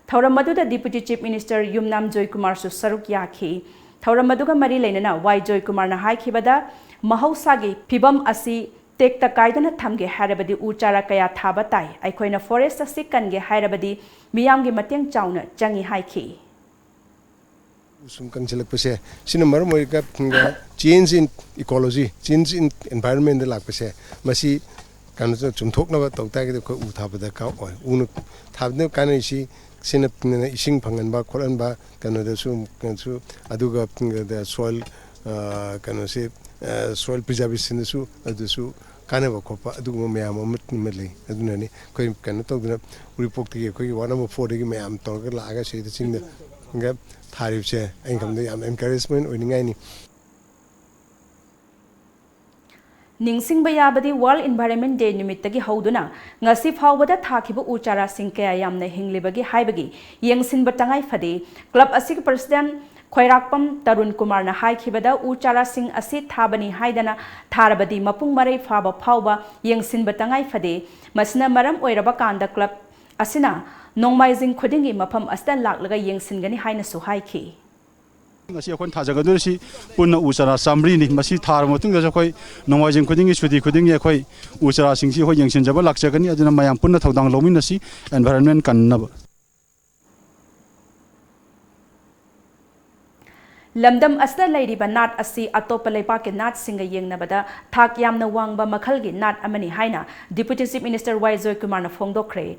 Thorum Maduda Deputy Chief Minister Yumnam Joy Kumar Su Saruk Yaki Thorum Maduga Mari Lenana Y Joy Kumar na Haikibada Mahausagi Pibam Asi Tekta Kaidana Thamge Harabadi U Chara Kaya Thabatai Aikoina Forest Asi Kange Harabadi Miyamgi Mateng Chauna Changi Haiki Sunkanchilakpase sinamar moika change in ecology change in environment de lakpase masi kan chumthokna tawta ge ko uthabada ka oi unu thabne kan si sina ising phangan ba kholan ba kan da su aduga the soil kan se soil preservation su adu su kanaba khopa adu mayam mali aduna ni koi kan tawduna report ge koi 1/4 ge mayam torga laga se sing ga Tharipse income the encouragement winning Ningsing Bayabadi World Environment Day Nimitagi Hoduna, Ngasi Hawada Takibu Uchara Sinkaya Yamna Hinglibagi Haibagi, Yangsin Batangai Fadi, Club Asik President Khoirakpam Tarun Kumar na Haikibada Uchara Sing Asit Thabani Haidana Tharabadi Mapung Mare Faba Pauba, Yangsin Batangai Fadi, Masna Maram Oirabakanda Club Asina. Nongmaizing Kudingi Mapam Astan Laklaga Yangsingani Haina Suhaiki. Ngasi akon thajagadu si punna usara samri ni masi thar motung da khoi nongmaizing Kudingi sudi Kudingi khoi usara singsi khoi yangsin jaba lakchagani aduna mayam punna thodang lomin nasi environment kannab Lamdam Asta Lairiba Nat Asi Atopa Leipake Nat Singa Yengnabada Thak Yamna Wangba Makhalgi Nat Amani Haina Deputy Chief Minister Y Joy Kumar na Phongdokre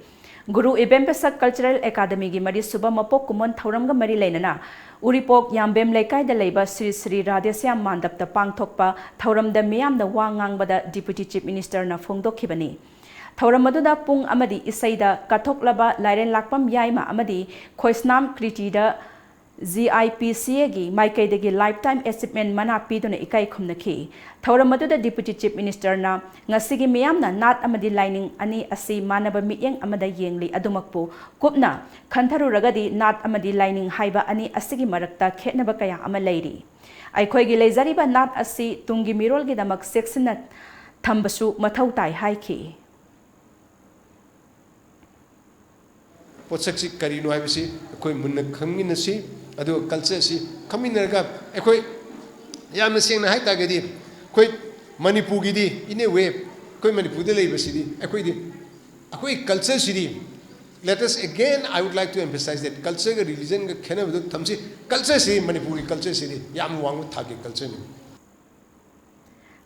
Guru Ibempesak Cultural Academy gi Mari Suba Mapok Kumon Thauramga Mari Lenana Uripok Yambem Lekai da Leiba Sri Sri Radhyasyam Mandap da Pangthokpa Thauram da Miyam da Wangangbada Deputy Chief Minister na Phongdokhibani Thauram aduda Pung Amadi Isaida Kathoklaba Lairen Lakpam Yaima Amadi Khoisnam Kriti da GIPCA gi Maikaidagi Lifetime Achievement Mana Piduna Ikai Khumnaki Thauram aduda Deputy Chief Minister na Ngasigi Miyamna Nat Amadi Lining Ani Asi Manaba Miyeng Amada Yengli Adumakpu Kupna Kantharu Ragadi Nat Amadi Lining Haiba Ani Asigi Marakta Khetnaba Kaya Ama Leiri Aikhoigi Leizariba Nat Asi Tungi Mirolgi Damak Seksina Thambasu Mathau Tai Haiki Potsaksi Karino Ibisi, Koi Munakamina Adu culture si Kaminarga, Ekoi Yamasing Haitagadi, Koi Manipugidi, in a way, Koi Manipudi Labor City, Ekoi culture city. Let us again, I would like to emphasize that culture, religion, Canada, Tamsi, culture city, Manipuri culture city, Yamwang Taki culture.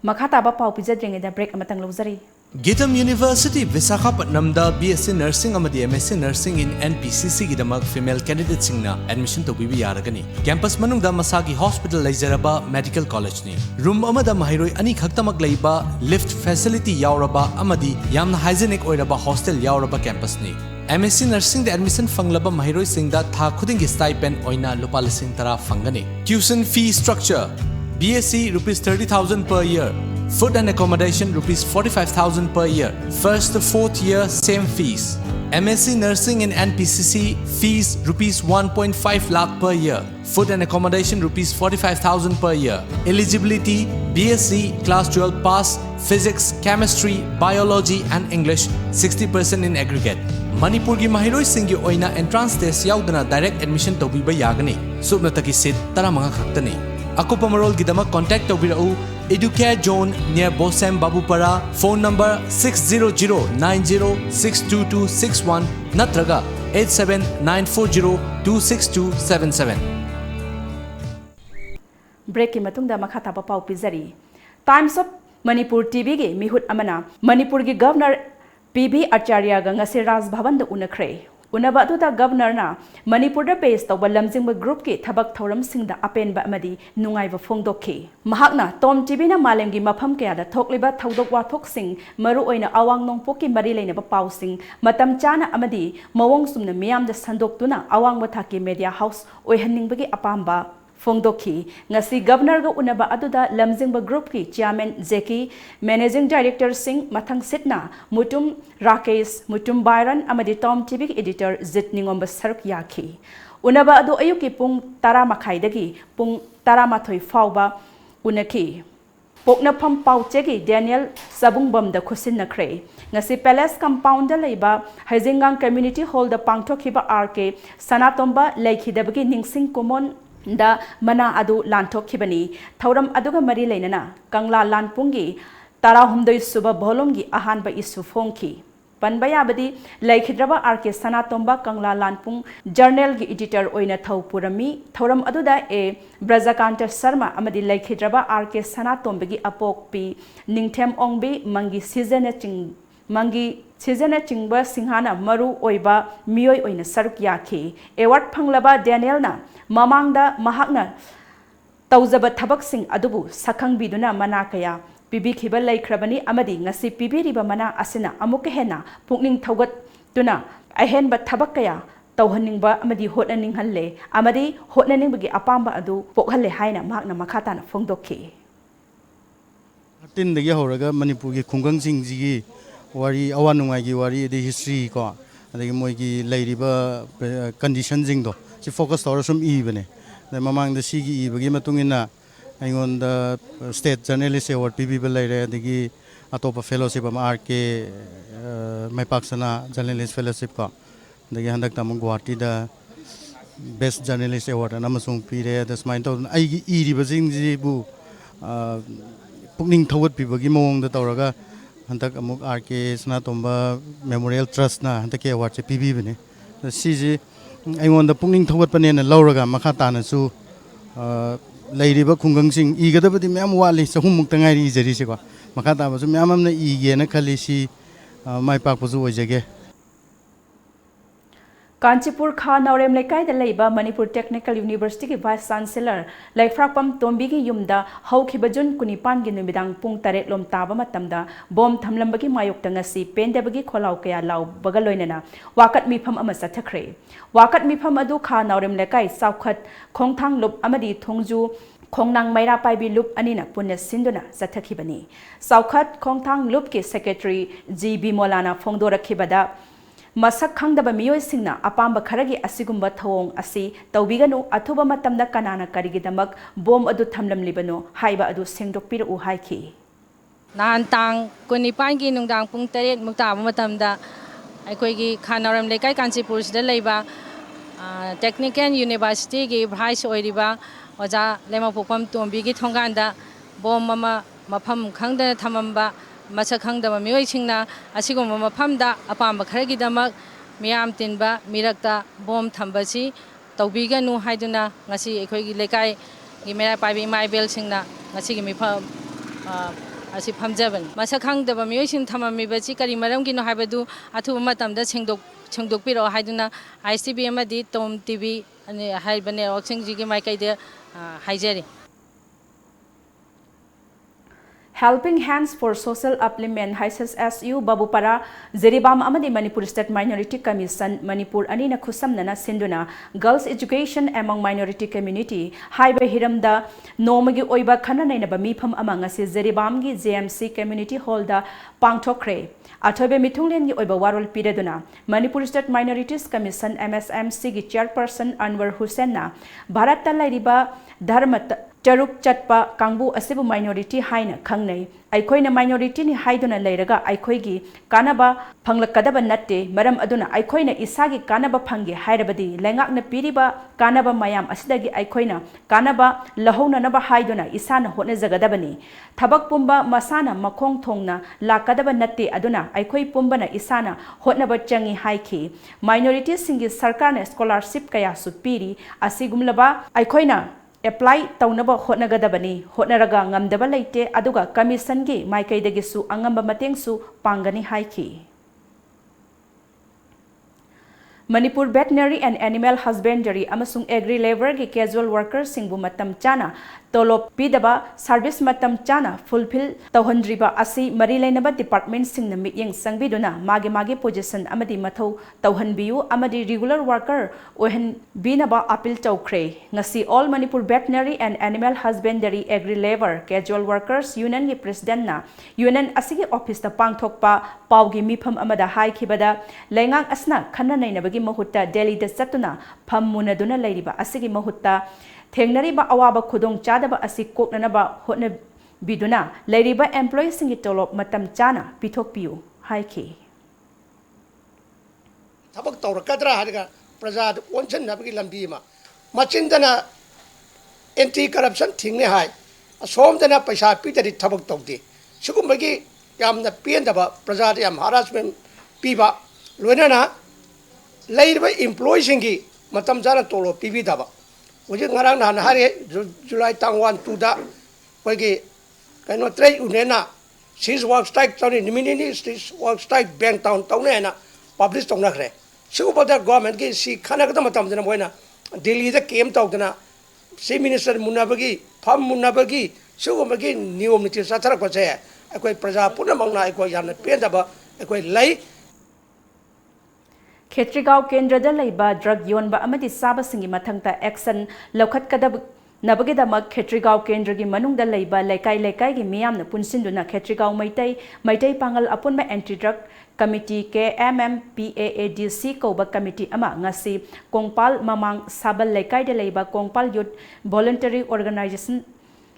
Makataba Pau Pizza during the break Amatang Lozari. Gitam University Visakhapatnamda BSc Nursing amadi MSc Nursing in NPCC gidamak female candidates singna admission to bibi yaragani campus manungda masagi hospital leizaraba medical college ni room amada mahiroi ani khaktamak leiba lift facility yauraba amadi yamna hygienic oiraba hostel yauraba campus ni MSc Nursing the admission fanglaba mahiroi singda tha khudingi stipend oina lupa lising tara fangani tuition fee structure BSc rupees 30,000 per year Food and accommodation rupees 45,000 per year. First to fourth year same fees. MSc Nursing in NPCC fees rupees 1.5 lakh per year. Food and accommodation rupees 45,000 per year. Eligibility BSc Class 12 pass, Physics, Chemistry, Biology and English 60% in aggregate. Manipur ki mahiroi singi oina entrance test yaudana direct admission tobiba yagani. Subnataki seat taramanga khaktani. Akupa marol gidama contact tobirau Educare Zone near Bosem Babupara. Phone number 60090622261 natraga 87940262277. Break ki matungda makha taba pau pizari. Times of Manipur TV ge mihut amana Manipur gi Governor PB Acharya ga ngase Raj Bhavan da unakre. Unaba atuta Governor na Manipur da base tawba lamjingba group ki thabak thoram singda apenba amadi nungaiba phongdokhi. Mahakna Tom TV na malemgi mafam kaya da thokliba thaudok wathok sing maru oina awang nongpok ki mari leinaba pau sing matam chana amadi mawong sumna miyam da sandoktuna awang bathaki media house oihanningbagi apamba Fongdokhi, ngasi Governor ga unaba aduda lamjingba group ki chairman Zeki, managing director Singh mathang sitna, Mutum Rakesh, Mutum Byron amadi Tom TV editor Zit Ningomba Saruk Yaki. Unaba adu ayuki pung tara makaidagi, pung tara mathoi fauba unaki. Pokna pam pauchegi Daniel Sabungbam da kusin nakre. Ngasi Palace Compound da leiba Hazingang Community Hall da pangtokhiba RK Sanatomba leikhidabagi ningsing kumon da mana adu lantok kibani thauram aduga mari leinana kangla lanpungi tara humdoi suba bolomgi ahanba isu phongki panbaya badi laikhidraba RK Sanatomba kangla lanpung journal gi editor oina thau purami thauram aduda e Brajakanta Sharma amadi laikhidraba RK Sanatombagi apokpi ningthem ongbi mangi season chingba singhana maru oiba mioi oina saruk yaki award phanglaba Daniel na mamangda mahakna tawjaba thabak sing adubu sakhang biduna mana kaya pibi khiba laikhrabani amadi ngasi pibiriba mana asina amuka hena pukning thogat tuna ahenba thabak kaya tawhaningba amadi hotnaning halle amadi hotnaningbagi apamba adu pokhalle haina mahakna makhatana phongdokhi tin dagi horaga Manipur gi khungang sing ji wari awanungai gi wari the history ko adagi moi gi leiriba condition jing do si focus tor sum I bane the mamang the si gi bagi matungina aingon the state journalist award pb leire adagi atopa fellowship am RK maipaksana journalist fellowship ko adagi handak tam Guwahati da best journalist award amasung pire the smile to ai gi iriba jing ji bu pukning thawat pibagi mawong da tawraga hantak amuk RK Sanatomba Memorial Trust na hantak ke award che PB bane siji aingon da pukning thawat pane na lauraga makha tana su leiriba khungang sing igadabadi myam wali sahum muk tangai ri jeri se ko makha ta ba su myam amna ige na khali si mai pak pu ju ojege Kanchipur Kha Naurem Lekai da leiba Manipur Technical University ki Vice Chancellor Laifrakpam Tombi gi yumda haukiba Jun kunipan gi numidang pung 8 lom taba matamda bom thamlambagi mayokta ngasi pendebagi kholau kaya law bagaloinana wakat mifam ama sathakre wakat mifam adu Kha Naurem Lekai Saukhat Khongthang lup amadi thongju Khongnang Maira Paibi lup anina punya sinduna sathakibani Saukhat Khongthang lup ki Secretary G Bimolana phongdorakhibada Masak khangdaba miyoi singna apamba kharagi asigumba thawong asi tawbiganu athuba matamda kanana karigidamak bom adu thamlam libano haiba adu sengdokpira u haiki nan tang kunipan gi nungdang pung 8 mukta matamda aikoigi Kha Naurem Lekai Kanchipur sida leiba Technical University gi vice oiriba oja lema popam Tombi gi thonganda bom mama mafam khangda thamamba Masak khangdaba miyoi singna asigumba mafamda apamba kharagidamak miyam tinba mirakta bom thambasi tawbiganu haiduna ngasi ekhoi gi lekai gi mera paibi maibel singna ngasi gi mifam asi phamjaban masak khangdaba miyoi sing thamami bachi kari maram gi no haibadu athu matamda chengdok piro haiduna ICB amadi Tom TV ani haibane oxing ji gi maikai de haijeri Helping Hands for Social Upliftment HSSU Babupara Zeribam Amadi Manipur State Minority Commission Manipur Anina Kusamnana Sinduna Girls Education Among Minority Community Haiba Hiramda Nomagi Oiba Kanana Bamipam among us Zeribamgi JMC Community Holder Pangtokre Atobe Mitunglen Oiba Warol Pireduna Manipur State Minorities Commission MSMC gi Chairperson Anwar Hussaina Bharata Lairiba Dharmat Taruk Chatpa Kangbu Asibu Minority Haina Kangnei Aikoina Minority ni Haiduna Leiraga Aikoigi Kanaba Panglakadaba Nate Maram Aduna Aikoina Isagi Kanaba Pangi Hairabadi Lengakna Piriba Kanaba Mayam Asidagi Aikoina Kanaba Lahona Naba Haiduna Isana Hotna Zagadabani Tabak Pumba Masana Makong Tongna Lakadaba Nate Aduna Aikoi Pumbana Isana Hotna Bachangi Haiki Minorities Singi Sarkana Scholarship Kaya Supiri Asigumlaba Aikoina apply taunaba hotnagadabani hotnaraga ngamdaba leite aduga commission gi maikaidagisu angamba matengsu pangani haiki Manipur Veterinary and Animal Husbandry amasung agri labor gi casual workers singbu matam chana tolop pidaba service matam chana fulfill tawhandriba asi marilainaba department singna mityeng sangbiduna magi position amadi mathau tawhanbiu amadi regular worker ohen binaba appeal chawkre ngasi all Manipur Veterinary and Animal Husbandry agri labor casual workers union gi president na union asigi office ta pangthokpa pawgi mifam amada haikibada lengang asna khanna nainabagi mahutta Delhi da satuna phammunaduna leiriba asigi mahutta Tengnariba awaba khudong chadaba asi koknanaba hotna biduna leiriba employees singi tolop matam chana pithok piu haiki Tabak tawrakadra hadiga prajad onchen nabagi lambi ma machindana anti corruption thingne hai asomdana paisa pitari tabak tawdi sugumagi yamna piendaba prajad yam harassment piba loinana leiriba employees singi matam chana tolop pibi daba Ujung ngarang na hari July tang 1 2 da bagi kano trade unena sis work strike tawni nimini sis work strike bank town tawne na publish tawna kre sigu pada government ki si khana ka matam dina boina Delhi da kem tawdana si minister munabagi pham munabagi sigu magi niyom ni sa thara ko che akoi praja puna mangna akoi yamna pendaba akoi lai Khetrigao Kendra Laiba drug yonba amadi saba singi mathangta action lokhat kadab nabagidama Khetrigao Kendra gi manungda laiba laikai gi miyamna punsinduna Khetrigao maitai pangal apunma anti drug committee KMMPAADC koba committee ama ngasi Kongpal mamang sabal laikai de laiba Kongpal youth voluntary organization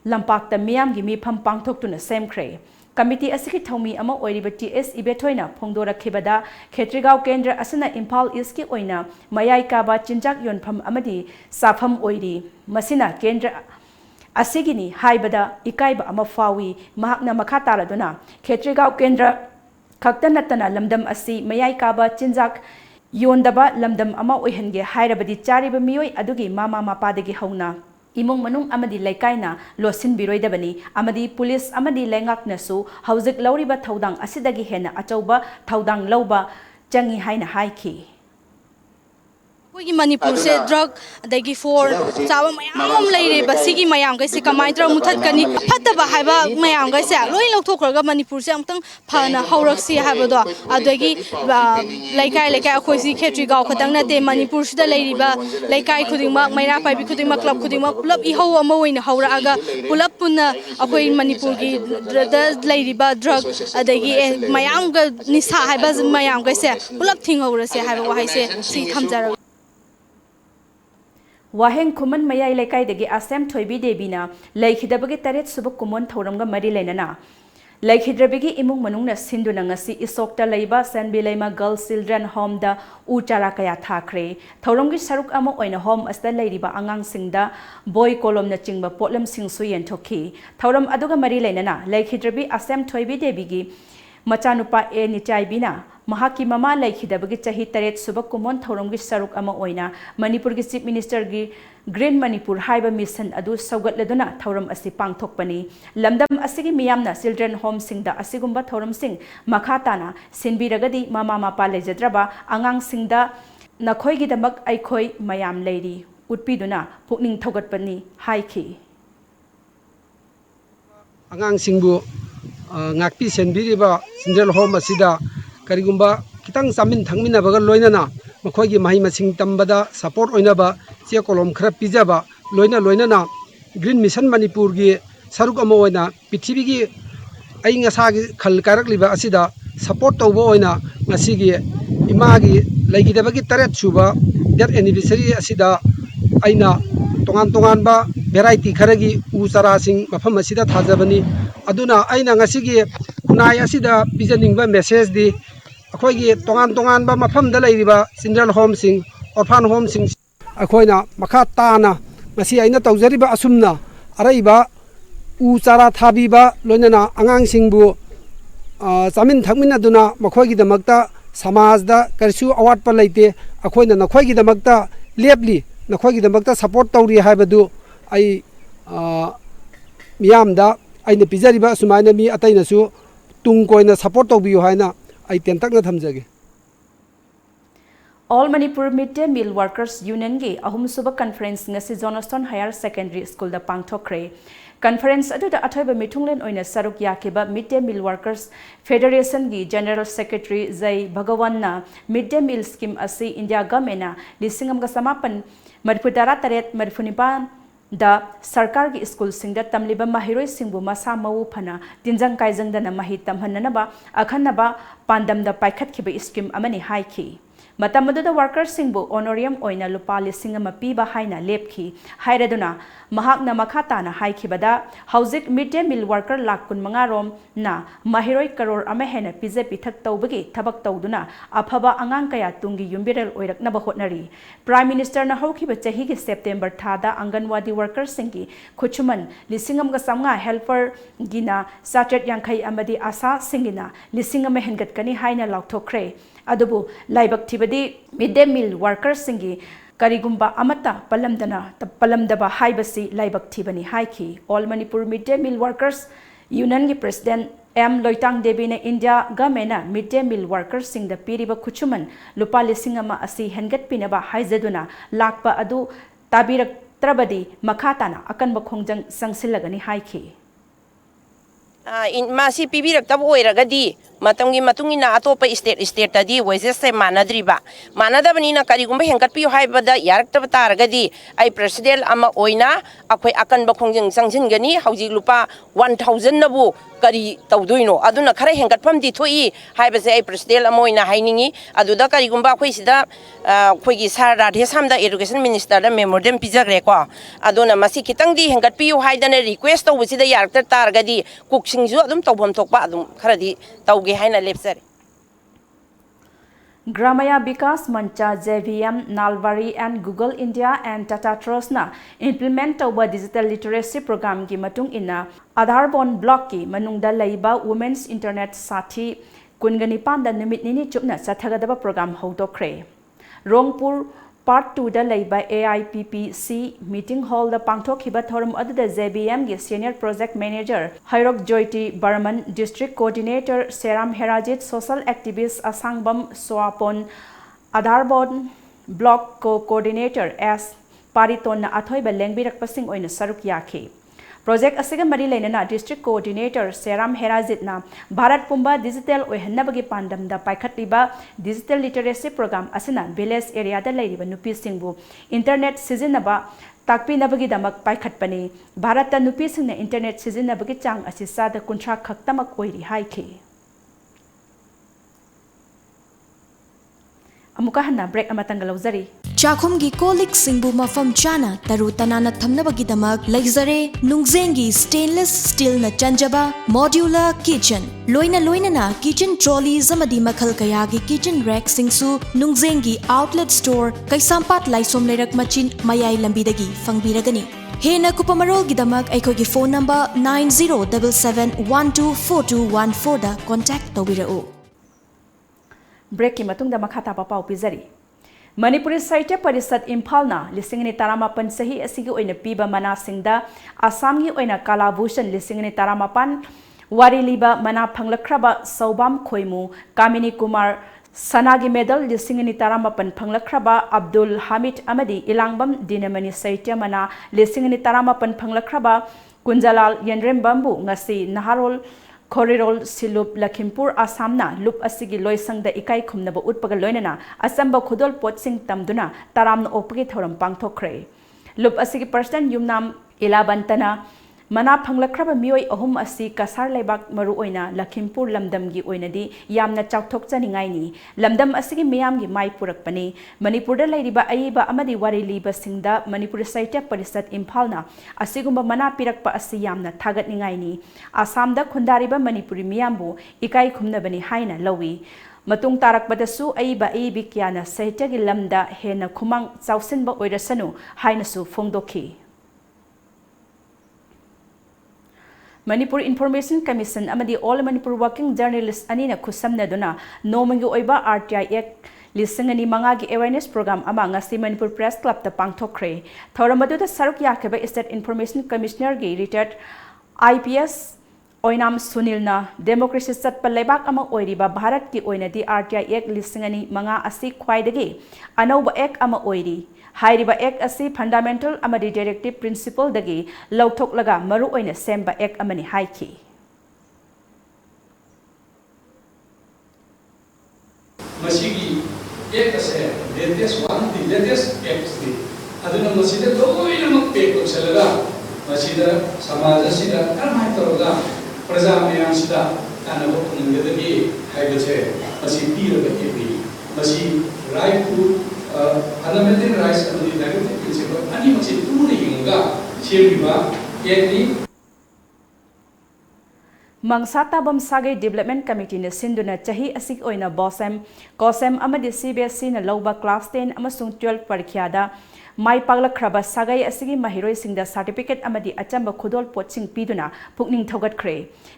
lampakta miyam gi mifam pangthoktuna semkre Committee asiki thomi ama oiriba TS ibethoina phongdora khibada Khetrigao Kendra asana Impal East ki oina mayai kaba chinjak yonpham amadi safam oiri masina Kendra asigini haibada ikaiba ama fawi mahakna makha taraduna Khetrigao Kendra khaktanatana lamdam asi mayai kaba chinjak yondaba lamdam ama oihenge hairabadi chariba miyoi adugi mama mapadagi hauna Imong manung amadi laikaina losin biroidabani amadi police amadi lengaknasu hauzik lauriba thaudang asidagi hena achauba thaudang lauba changi haina haiki Kogi Manipur se drug dagi for chawa mayam leire basigi mayam gaise kamai tra muthat kani phataba haiba mayam gaise loi lokthokraga Manipur se amtang phana hauraksi haibado adagi laikai akhoi si Khetrigao khatang na te Manipur sida leiriba laikai khudingma maira paibi khudingma club khudingma pulap ihau ama oina hauraga pulap punna akhoi Manipur gi da leiriba drug adagi mayam ga nisa haiba mayam gaise pulap thingaurase haiba wahaise si thamjara Waheng Kuman Mayai Lekai degi Asem Thoibi Debina Laikhidabagi Taret Subuk Kumon Thoranga Mari Lenana Laikhidrabigi Imung Manungna Sinduna ngasi Isokta Laiba Sanbilaima Girls Children Home da Uchara Kaya Thakre Thoramgi Saruk Amo Oina Home Asta Lairiba Angang Singda Boy Kolom na Chingba Potlam Singsu Yen Thoki Thoram Aduga Mari Lenana Laikhidrabi Asem Thoibi Debigi Machanupa E Nichaibina Mahaki Mama Laikhidabagi Chahi Taret Subak Kumon Thoramgi Saruk Ama Oina Manipur gi Chief Minister gi Green Manipur Haiba Mission Adu Saugat Leduna Thoram Asi Pangthokpani Lamdam Asigi Miyamna Children Home Singda Asigumba Thoram Sing Makhatana Sinbiragadi Mama Mapa Lejadraba Angang Singda Nakhoi Gidamak Aikhoi Mayam Lady Utpiduna Pukning Thogatpani Haiki Angang Singbu ngakpi senbiriba Central Home asida karigumba kitang chamin thangminabaga loinana makhoigi mahi masing tambada support oinaba che kolom khara pijaba loinana Green Mission Manipur gi saruk ama oina pithibi gi ai ngasagi khal karakliba asida support tawbo oina ngasigi imagi laigidabagi taret suba that anniversary asida aina tongan ba variety kharagi u chara sing mafam asida thajabani aduna aina ngasigi kunai asida pijaningba message di अखोई तोान मफम children home सिंह orphan home सिंह अखोना मखा ताना तौजरीब असुमना अरईब उ चारा थाबीब लोनना आगांसिंगबु चामिन थकमिनदुना मखोईगिदमक्ता समाजदा करिसु अवाटपा लेते अखोना नखोईगिदमक्ता लेपली नखोईगिदमक्ता सपोर्ट तौरी हाइबदु आई मियामदा आइना पिजरीब असुमाइना मी अतैनसु तुंग Koyna support तौबियु हाइना I तेंतकना थमजगे All Manipur Mid-Day Meal Workers Union gi ahum suba conference ngasi Johnston Higher Secondary School da pangthokre. Conference adu da athoiba mithunglen oina saruk yakiba Mid-Day Meal Workers Federation gi General Secretary Zai Bhagawanna Mid-Day Meal Scheme asi India government na lisingam ga samapan madpudara taret madfunipan da sarkar gi school singda tamliba mahiroi singbu masa mau phana tinjang kaijang dana mahi tamhanna ba akhanna ba pandam da paikhat khiba scheme amani haiki Matamadu workers singbu honorarium oina lupa lisingama piba haina lepki hairaduna mahakna makhatana haikibada hauzik mid-day meal worker lakun mangarom na mahiroi karor amahena pize pithak tawbagi thabak tawduna aphaba angang kaya tungi yumbiral oiraknaba hotnari Prime Minister na haukiba chahi gi September thada anganwadi workers singi khuchuman lisingam ga samnga helper gina satet yankhai amadi asa singina lisingama hengat kani haina laukthokre adubu laibak thibadi mid-day meal workers singi karigumba amata palamdaba haibasi laibak thibani haiki All Manipur Mid-Day Meal Workers Union gi President M Loitang Devi na India government na mid-day meal workers sing da piriba khuchuman lupa lisingama asi hengat pinaba haizaduna lakpa adu tabirak trabadi makhatana akanba khongjang sangsilagani haiki Masi pibirak tabu oiragadi matamgi matungina atopa state tadi wages se manadabani karigumba hengat piyo haibada yarakta taragadi ai president ama oina akhoi akan bakhongjang sangsin gani hauji lupa 1000 nabu kari tawduino aduna khara hengat phamdi thoi haibase ai president ama oina hainingi aduda karigumba akhoi sida khoigi sar radhe samda education minister da memorandum pijagre ko aduna masi kitangdi hengat piyo haidana request tawbusida yarakta taragadi kuksingju adum tawbam thokpa adum kharadi taw Gramaya Bikas Mancha JVM Nalvari and Google India and Tata Trust na implement tauba digital literacy program gi matung ina Aadhaar Bond block ki manungda laiba Women's Internet Sathi kungani panda numit nini chupna sathagadaba program hodokre Rongpur Part 2 da laiba AIPPC meeting hall da pangthokhiba thorum aduda JBM gi senior project manager Hairok Joyti Barman district coordinator Seram Herajit social activist Asangbam Swapon Aadhaar Bond block coordinator S Pariton na athoiba lengbirak pasing oina saruk yakhi Project asiga mari lainana district coordinator Seram Herajit na Bharat Pumba digital oihannabagi pandam da paikhatliba digital literacy program asina village area da lairiba nupi singbu internet sizinaba takpinabagi damak paikhatpani Bharat ta nupi singna internet sizinabagi chang asisa da kuntra khaktamak oiri haiki amuka hanna break amatang lauzari Chakhumgi kolik singbu mafam chana taru tanana thamnabagidamak laizare nungzengi stainless steel na chanjaba modular kitchen loina na kitchen trolleys amadi makhal kayagi kitchen rack singsu nungzengi outlet store kaisampat laisom lerak machin mayai lambidagi fangbiragani hena kupamarol gidamak aikogi phone number 9077124214 da contact tawirau break ki matungda makhata pau pizari Manipuri Sahitya Parishad Imphalna lisingni taramapan sahi asigi oina piba manasingda Assamgi oina Kalabhushan lisingni taramapan wariliba mana phanglakhraba Saubam Khoimu Kamini Kumar Sanagi medal lisingni taramapan phanglakhraba Abdul Hamid Amadi Ilangbam Dinamani Sahitya mana lisingni taramapan phanglakhraba Kunjalal Yenrem Bambu ngasi Naharol Khorirol Silup Lakhimpur Assamna Lup Asigi Loisangda Ikai Khumnaba Utpaga Loinana Asamba Khudol Potsing Tamduna Taramna Opagi Thoram Pangthokre Lup Asigi Person Yumnam Ilabantana Mana Panglakraba Mioi Ohum Asi Kasar Lebak Maru Oina Lakhimpur Lamdamgi Oinadi Yamna Chautok Chaningaini Lamdam Asigi Miamgi Mai Purakpani Manipurda Lairiba Aiba Amadi Wari Liba Singda Manipur Saitya Parisat Imphalna Asigumba Mana Pirakpa Asi Yamna Thagat Ningaini Asamda Khundariba Manipuri Miambu Ikai Khumnabani Haina Lawi Matung tarakbadasu aiba aibi kyana sahityagi lamda hena khumang chausinba oirasanu hainasu phongdokhi Manipur Information Commission amadi All Manipur Working Journalists anina khusamnaduna nomangi oiba RTI Act lisingani mangagi awareness program ama ngasi Manipur Press Club ta pangthokre thoramadu saruk yakheba State Information Commissioner gi retired IPS Oinam Sunilna Democracy Satpa Lebak ama oiriba Bharat ki oinadi RTI Act lisingani manga asi khwaidagi anauba Act ama oiri Hairiba Act asi fundamental amadi directive principle dagi lauthoklaga maru oina semba Act amani haiki Masigi Act ase latest Act ni aduna masida loina mak pe ko salaga masida samaj asida karamai toroga praja mayam sida kanabo kungadagi haibache masi piraga ebi masi right to fundamental rights and the negative principle ani masi tune yunga chemiba ekni Mangsata Bam Sagai Development Committee na sinduna chahi asik oina bosem kosem amadi CBSE na loba class 10 amasung 12 parikhyada mai pagla khraba sagai asigi mahiroi singda certificate amadi achamba khudol poching piduna pukning thogat khre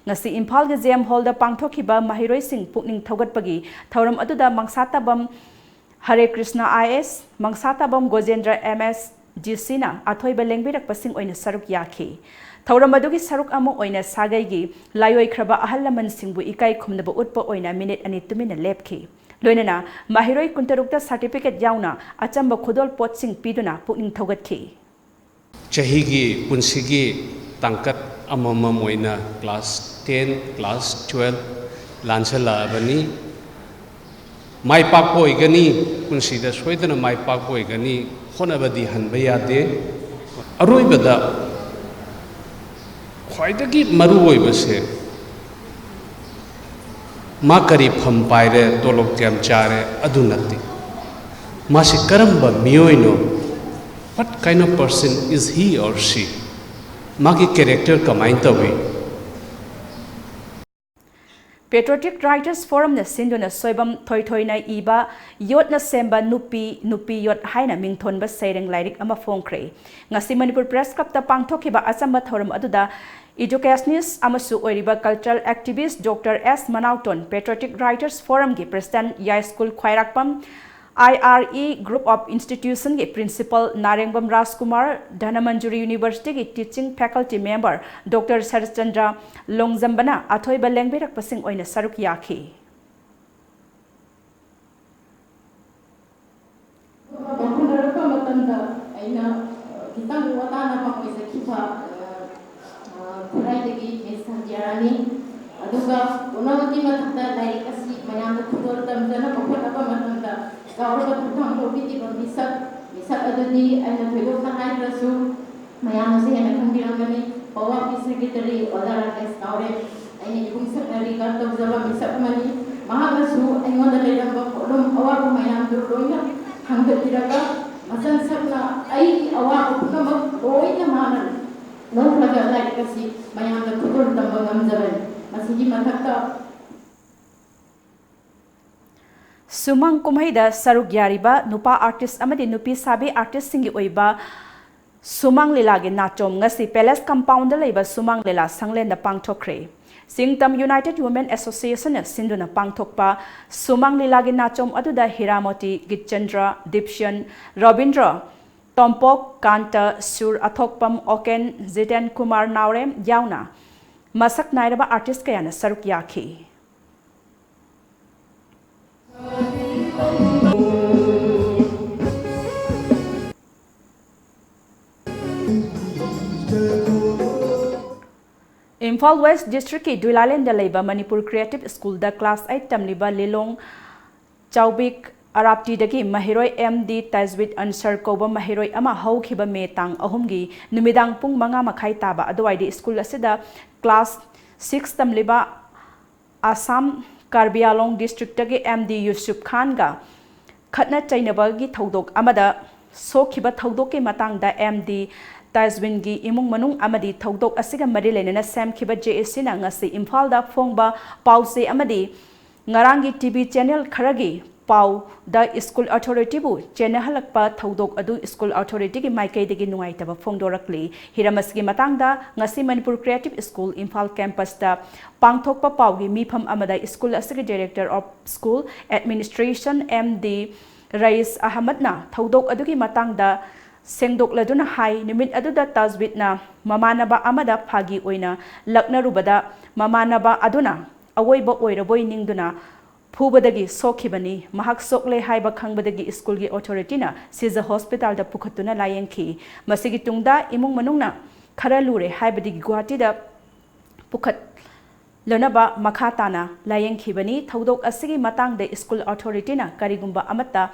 ngasi Imphal ge JM Hall da pangthokiba mahiroi sing pukning thogat pagi thoram aduda Mangsata Bam Hare Krishna IS Mangsata Bam Gojendra MS Jisina athoiba lengbirak pasing oina saruk yakhi Thauramadu saruk amo oina sagai gi layoi khraba ahalaman singbu ikai khumnaba utpa oina minute ani tumina lepki loinana mahiroi kuntarukta certificate yauna achamba khudol pot sing piduna pukning thogatki chahigi punsigi tangkat amamam oina class 10 class 12 lansala bani mai pak poi gani punsida soidana mai pak poi gani honabadi hanba yade aroibada khwaidagi maru oibase ma kari pham paire tolok tiam chare adunati masi karamba miyoino what kind of person is he or she magi character kamain tawi Patriotic Writers Forum na sinduna soibam thoi na iba yot na semba nupi yot haina mingthon ba sereng lairik ama phongkre ngasi Manipur Press Club ta pangthokiba asamba thoram aduda educationist amasu oiriba cultural activist Dr. S. Manauton Patriotic Writers Forum gi President Yai School Khwairakpam IRE Group of Institution के Principal Narengbam राजकुमार धनमंजुरी University के Teaching Faculty Member Dr. Sarchandra Longzambana अथोई बलेंगबेरक pushing ओइना सरुक याखी Gauraba thang lobi ti bam misat adudi aina thego na hai rasu mayam se hena khangirangani pawa pi secretary odara kes gaure aina ibung secretary ka to jaba misat mani maharasu aina da leramba kolum awa mayam du loina hanggatiraga masan sakna ai awa kuma loina manan no laga lai kasi mayam da khudul tambangam jaban masigi mathakta Sumang kumhaida saruk yariba nupa artist amadi nupi sabi artist singi oiba Sumang Lila gi nachom ngasi Palace Compound leiba Sumang Lila sanglen na pangthokre Singtam United Women Association na sinduna pangthokpa Sumang Lila gi nachom aduda Hiramoti Gitchandra Dipshan Robindra Tompok Kanta Sur Athokpam Oken Ziten Kumar Naurem yauna masak nairaba artist kayana saruk yakhi Imphal West District ki Duilaland da leiba Manipur Creative School da class 8 tamliba Lilong Chaubik Arapti dagi mahiroi MD Tajwid Answer koba mahiroi ama haukiba me tang ahumgi numidang pung manga makai taba adwaidi school asida class 6 tamliba Assam Karbialong District dagi MD Yusuf Khan ga khatna chainabagi thodok amada sokhiba thodok ke matang da MD Tajwin gi imung manung amadi thodok asiga mari lenena sam khiba JSC na ngasi Imphal da phongba pause amadi ngarangi TV channel kharagi pau da school authority bu chena halakpa thodok adu school authority gi maikai degi nungai taba phongdorakli hiramas gi matang da ngasi Manipur Creative School Imphal campus da pangthokpa pau gi mifam amada school asigi director of school administration MD Rais Ahmad na thodok adu gi matang da sengdok laduna hai nimit adu da Tajwid na mamanaba amada phagi oina lakna rubada mamanaba aduna awoiba oiraboi ningduna Pubadagi Sokibani, Mahak Sokle Haiba Kangbadagi School gi authority na Siza Hospital da Pukatuna Layanki, Masigi Tungda Imung Manungna, Karalure Haibadigi Guhati da Pukat Lanaba Makatana, Layanki Bani, Thodok Asigi Matang de School authority na Karigumba Amata,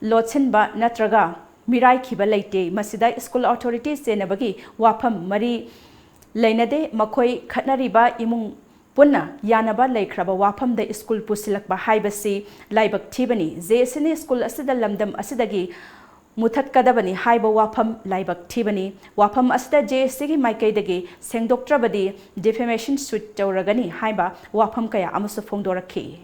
Lotsenba Natraga, Mirai Kiba Late, Masida School authority Senabagi, Wapam Mari Lainade, Makoi Katnariba Imung Punna Yanaba Laikraba Wapam the school Pusilakba Haibasi, Laibak Tibani, Zesini school Asida Lamdam Asidagi, Mutat Kadabani, Haiba Wapam, Laibak Tibani, Wapam Asida J. Sigi Maikaidagi, Seng Doctor Badi, defamation suit Tauragani, Haiba, Wapam Kaya Amusafongdoraki.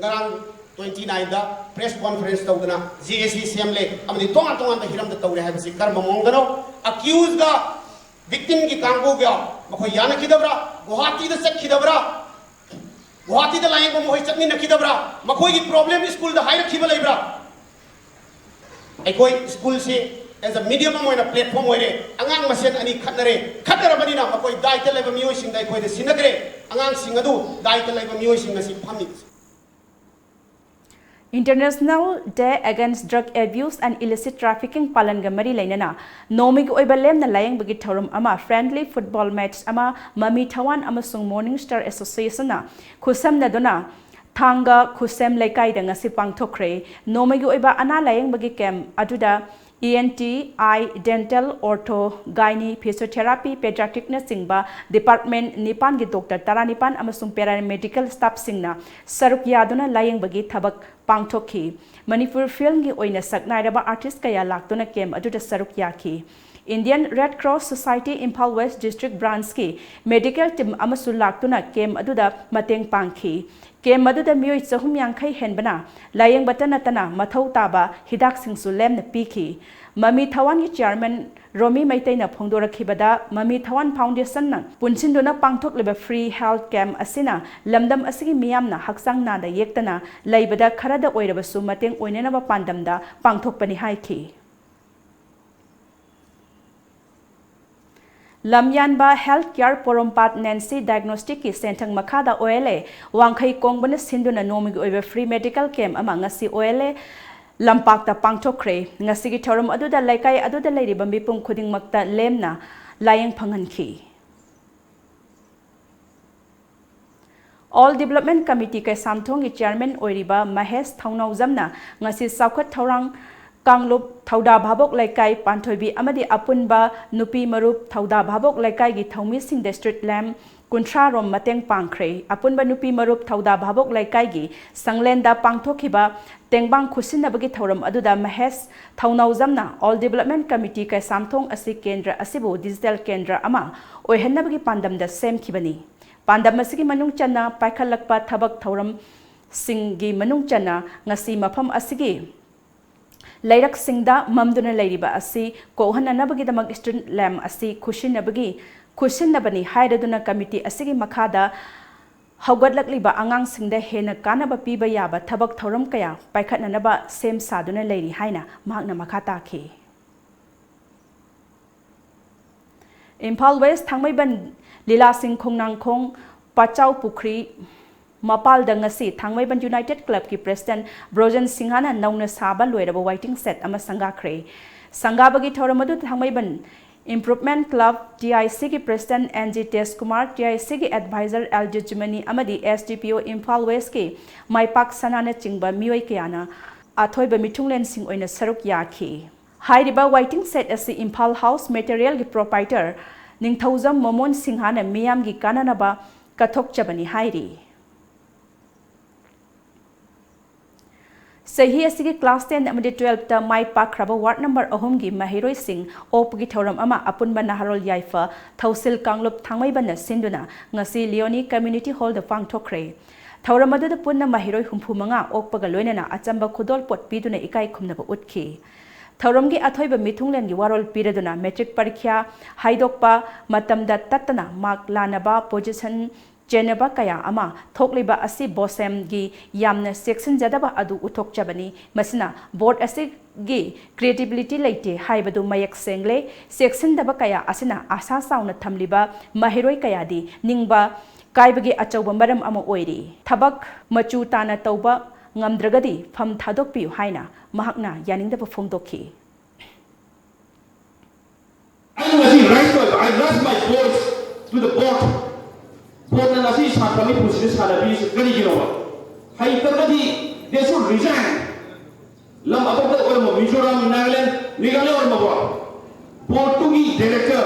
Garang 29 da press conference tawdana GSC CMLE amadi tonga tonga da hiram da tawre habisi karma mongdano accused ga victim की कांगो गया मखो याना किदबरा गुवाहाटी द set किदबरा गुवाहाटी द line को मोहि चटनी न किदबरा मखो की प्रॉब्लम स्कूल द हायर खिबा लेबरा एकोई स्कूल से एज अ मीडियम मोइना प्लेटफॉर्म होरे अंगांग मसेन अनि खतरबनी ना मखो दायित्व लेबा मियोइ सिंग दा एकोई द सिनगरे अंगांग सिंग अदु दायित्व लेबा मियोइ सिंग नसी फामि International Day Against Drug Abuse and Illicit Trafficking Palanga Mari Lainana, Nomig Oibalem na Layang Bagi Taurum Ama, Friendly Football Match Ama, Mami Tawan Amasung Morning Star Association na, Kusam Nadona, Tanga Kusem Laikai da ngasi pangthokre, Nomig Oiba Ana Layang Bagi Kem, Aduda, ENT, Eye, Dental, Ortho, Gynae, Physiotherapy, Pediatric Nursing ba, Department Nipan gi Dr. Taranipan amasung Paramedical Staff Singna, Saruk Yaduna Layang Bagi Tabak Pangtokhi, Manipur Film gi Oina Saknairaba Artist Kaya Laktuna Kem Aduda Saruk Yaki. Indian Red Cross Society Imphal West District Branch ki Medical Team amasu laktuna Kem Aduda Mateng Pangki. Kem Aduda Miyoi Sahum Yangkai Henbana, Layang Batanatana, Mathau Taba, Hidak Singsu Lem Piki. Mami Tawan ki Chairman Romi Maitena Pongdora Kibada, Mami Tawan Foundation na, Punsindona Pangtok Liba Free Health Camp Asina, Lamdam Asigi Miyamna, Haksang Nada Yektana, Laibada Karada Oirabasu Mateng Oinenaba Pandamda, Pangtok Pani Haiki. Lamyanba Healthcare Porompat Nancy Diagnostic Sentang Makada OLA, Wangkai Kongbana Sinduna Nomig over free medical camp among Ngasi OLA, Lampakta Pangtokre, Ngasigi Torum Aduda Laikai Aduda Lady Bambipum Kuding Makta Lemna, Lying Panganki. All Development Committee Kai Samtongi Chairman Oiriba Mahesh Thaunau Zamna, Ngasi Saukat Taurang Kanglup Thauda Bhabok Laikai Panthoibi Amadi Apunba Nupi Marup Thauda Bhabok Laikai gi Thaumi Sing District Lam Kuntra Rom Mateng Pangkre Apunba Nupi Marup Thauda Bhabok Laikai gi Sanglenda Pangthokiba Tengbang Khusinabagi Thauram Aduda Mahesh Thaunau Zamna All Development Committee Kai Samthong Asi Kendra Asibu Digital Kendra Ama Oihennabagi Pandam da Sem Kibani Pandam Asigi Manung Chana Paikhalakpa Thabak Thauram Singgi Manung Chana Ngasi Mafam Asigi Lairak Singda Mamduna Ladiba Asi, Kohana Nabagidamag Student Lam Asi, Kushin Nabagi, Kushin Nabani, Haidaduna Committee Asigi Makada, Haugadlakli ba Angang Singda Hena Kanaba Piba Yaba, Tabak Tauram Kaya, Paikat Nanaba, same Saduna Lady Haina, Magna Makata Ki. Imphal West Thangmaiban Lila Singh Kongnang Kong, Pachau Pukri, Mapal Dangasi, Thangmaiban United Club ki President Brojan Singhana Nauna Saba Loiraba Waiting Set ama Sangha Kre. Sangha bagi Thoramadu Thangmaiban Improvement Club TIC की President NG Tesh Kumar, TIC की Advisor L Jujmani amadi SDPO Imphal West की Maipak Sanana Chingba Mioi Kiana Athoiba Mitunglen Sing oina saruk yaki. Hairiba waiting set as the Imphal House Material की Proprietor Ningthauzam Momon Singhana Miyam की Kananaba Kathok Chabani Hairi. Sahi asigi class 10 amadi 12 ta mai pakraba ward number ahum gi mahiroi sing op gi thoram ama apunba naharol yaifa thausil kanglop thangmai bana sinduna ngasi Leonie Community Hall da pangthokre thoram adu da punna mahiroi humpu manga okpaga loinana achamba khudol pot piduna ikai khumnaba utki thoram gi athoiba mithunglen gi warol piraduna metric parikya haidokpa matamda tatana mark lanaba position Jeneba kaya ama thokliba asi bosem gi yamna section jadaba adu uthok chabani masina board asi gi creativity leite haibadu mayak sengle section daba kaya asina asa sauna thamliba mahiroi kaya di ningba kaibagi achauba maram ama oiri thabak machu tana tauba ngamdragadi pham thadokpi haina mahakna yaningdaba phongdokhi I raise my voice to the board. Board na nasi sakami pusri sadabi kali ginawa. Hai terjadi they should resign. Lam apa pun orang Mizoram, Nagaland, Meghalaya orang bawa. Board tu ki director,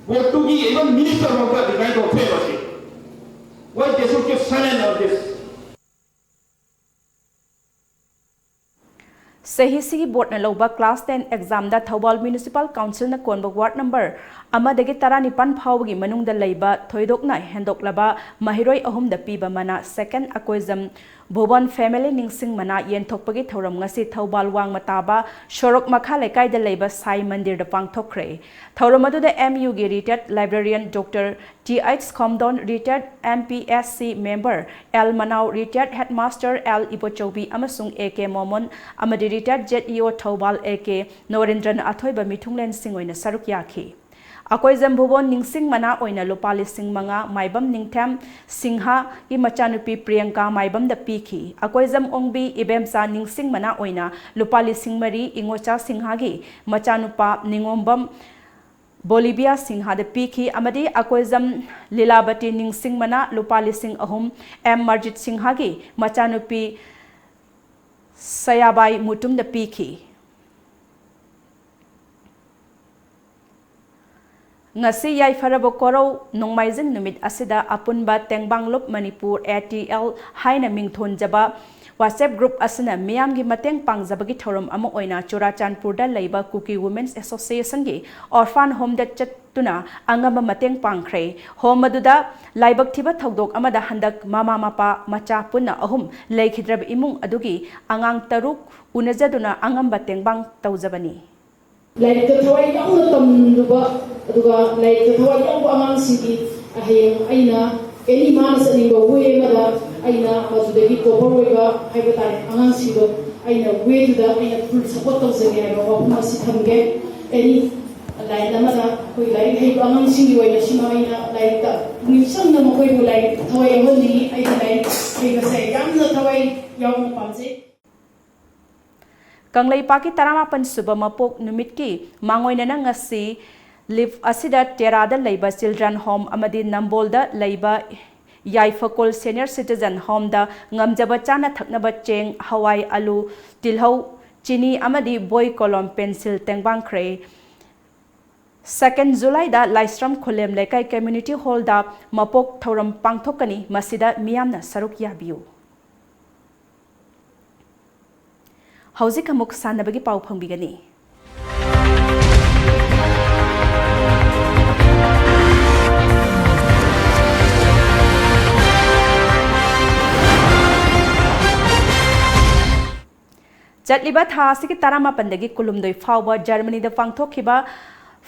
board tu ki even minister bawa resign to pay basi. Why they should keep silent on this? Sahi sigi board na loba class 10 exam da Thawal Municipal Council na konba ward number amadagi taranipan phawgi manung da leiba thoidokna hendoklaba mahiroi ahum da piba mana second akoizam Bhuban family ningsing mana yen thokpagi thoram ngasi Thawal wang mataba shorok makha lekai da leiba Sai Mandir da pangthokre thoram adu da MU gi retired librarian Dr. T.H. Komdon retired MPSC member L Manau retired headmaster L Ipochobi amasung AK Momon amadi retired ZEO Thawal AK Norendran athoiba mithunglen singoina saruk yaki Akoi Zambubon Ningsing Mana oina Lupali Sing Manga Maibam Ningtam Singha ki machanupi Priyanka Maibam da Piki Akoi Zam Ongbi Ibemsa Ningsing Mana oina Lupali Sing Mari Ingocha Singha gi machanupa Ningombam Bolivia Singha da Piki amadi Akoi Zam Lilabati Ningsing Mana Lupali Sing Ahum M Marjit Singha gi machanupi Sayabai Mutum da Piki Ngasi yai farabo korau nongmaizing numit asida apunba tengbanglup Manipur ATL haina mingthon jaba WhatsApp group asina miyam gi mateng pangjabagi thoram ama oina Churachandpur da leiba Kuki Women's Association gi orphan home da chatuna angama mateng pangkhre home aduda laibak thiba thodok amada handak mama mapa macha punna ahum leikhidrab imung adugi angang taruk unajaduna angamba tengbang tawjabani Like the Thawai Yang Tamduba, like the Thawai Yang Amang City, Ahayang Aina, any man is in the way, Mother, Aina, was the Hiko Borwega, Hibatan, Angang Sido, Aina, way to the Aina full support of the Gaga, or Masitam get any like the mother who like Amang City, where Shima, like the Nixon, the Mokoy, like Thawai only, I like, I say, I'm the Thawai Yang Pansi. Kanglay paki taramapan suba mapok numit ki mangoy na ngasi live asida terada leiba children home amadi nambolda leiba yaifakol senior citizen home da ngamjaba chana thaknaba cheng hawai alu tilhau chini amadi boy kolom pencil tengbang kre 2nd July da Laistram Khulem Lekai Community Hall da mapok thoram pangthokani masida miyamna saruk yabiu Hauzik amuk sanabagi pau phangbigani Chatliba tha asiki taramapandagi kulumdoi fawba Germany da pangthokhiba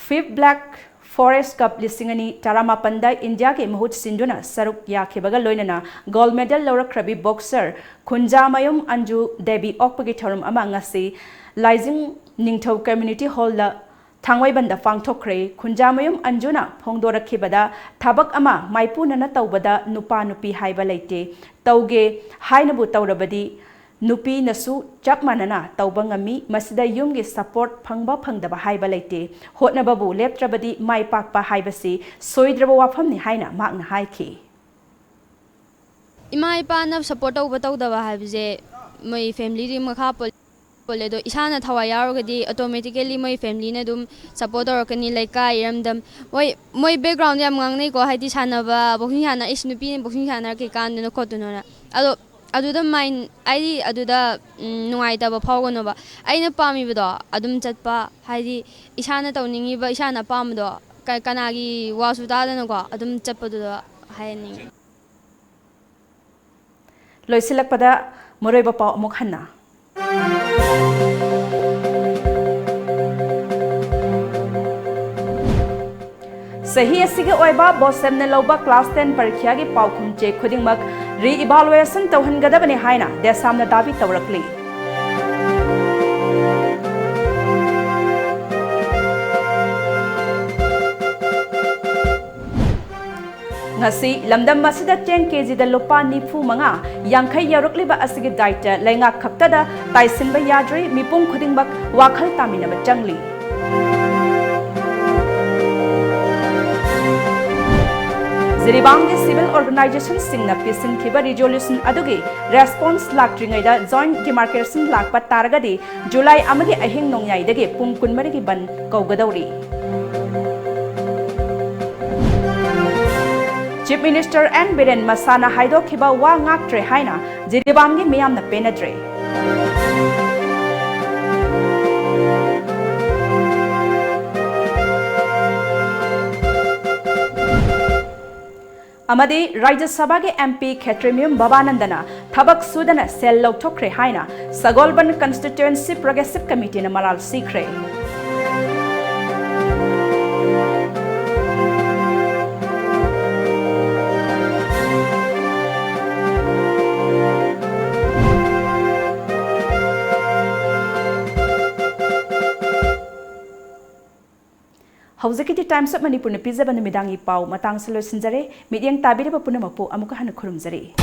5th Black Forest Cup lisingani taramapanda India ke mahut sinduna saruk yakhibaga loinana gold medal lawrakrabi boxer Khunjamayum Anju Devi okpagi thorum ama ngasi Laijing Ningthau Community Hall la thangwai banda pangthokre Khunjamayum Anjuna phongdorakhibada thabak ama maipuna na tawbada nupa nupi haiba leite tauge hainabu tawrabadi नुपी नसु चप मानना तौबा ngami masida yumgi support phangba phangdaba haiba leite hotnababu leptrabadi mai pakpa haibasi soidraba wafamni haina makna haiki ima ipana support tauba tawdaba haibje mai family ri makha pole do isana thawa yarogadi automatically mai family na dum support orkani laikai ramdam moi background yam ngangnei ko haidi sanaba boxing hana isnupi boxing hana ke kan no khotuna ado aduda main ai aduda nuaitaba phawgonoba aina pamibado adum chatpa haidi isana tawningi ba isana pamdo kanagi wasu dadana ko adum chapadu haini loisilakpada moreiba paw amuk hanna सही असिगे ओइबा बोसेमने लौबा class 10 परीक्षा की पाउखुम चे खुदिंगमक री evaluation तौहनगदबने हाइना देसामना दाबी तौरकली ngasi lamdam masida 10 kg da lupa nifu manga yangkhai yarukliba asigi daita lenga khapta da taisinba yadri mipung khudingbak wakhal tamina ba changli Ziribanggi civil organization singna pisin khiba resolution adugi response laktringai da joint demarcation lakpa taragadi July amagi ahing nongyai dagi pung kunmari gi ban kaugadawri Chief Minister N. Biren Masana Haido Kiba wa ngaktre haina Ziribanggi miyamna penadre Amadi Rajya Sabha ke MP Khetremium Babanandana Thabak Sudana Sel Lauthokre haina Sagolban Constituency Progressive Committee na Malal Sikre Haujakiti Times of Manipur na pizza ban midangi pau matang salo sinjare midyang tabire ba punamapu amuka hana khurumjare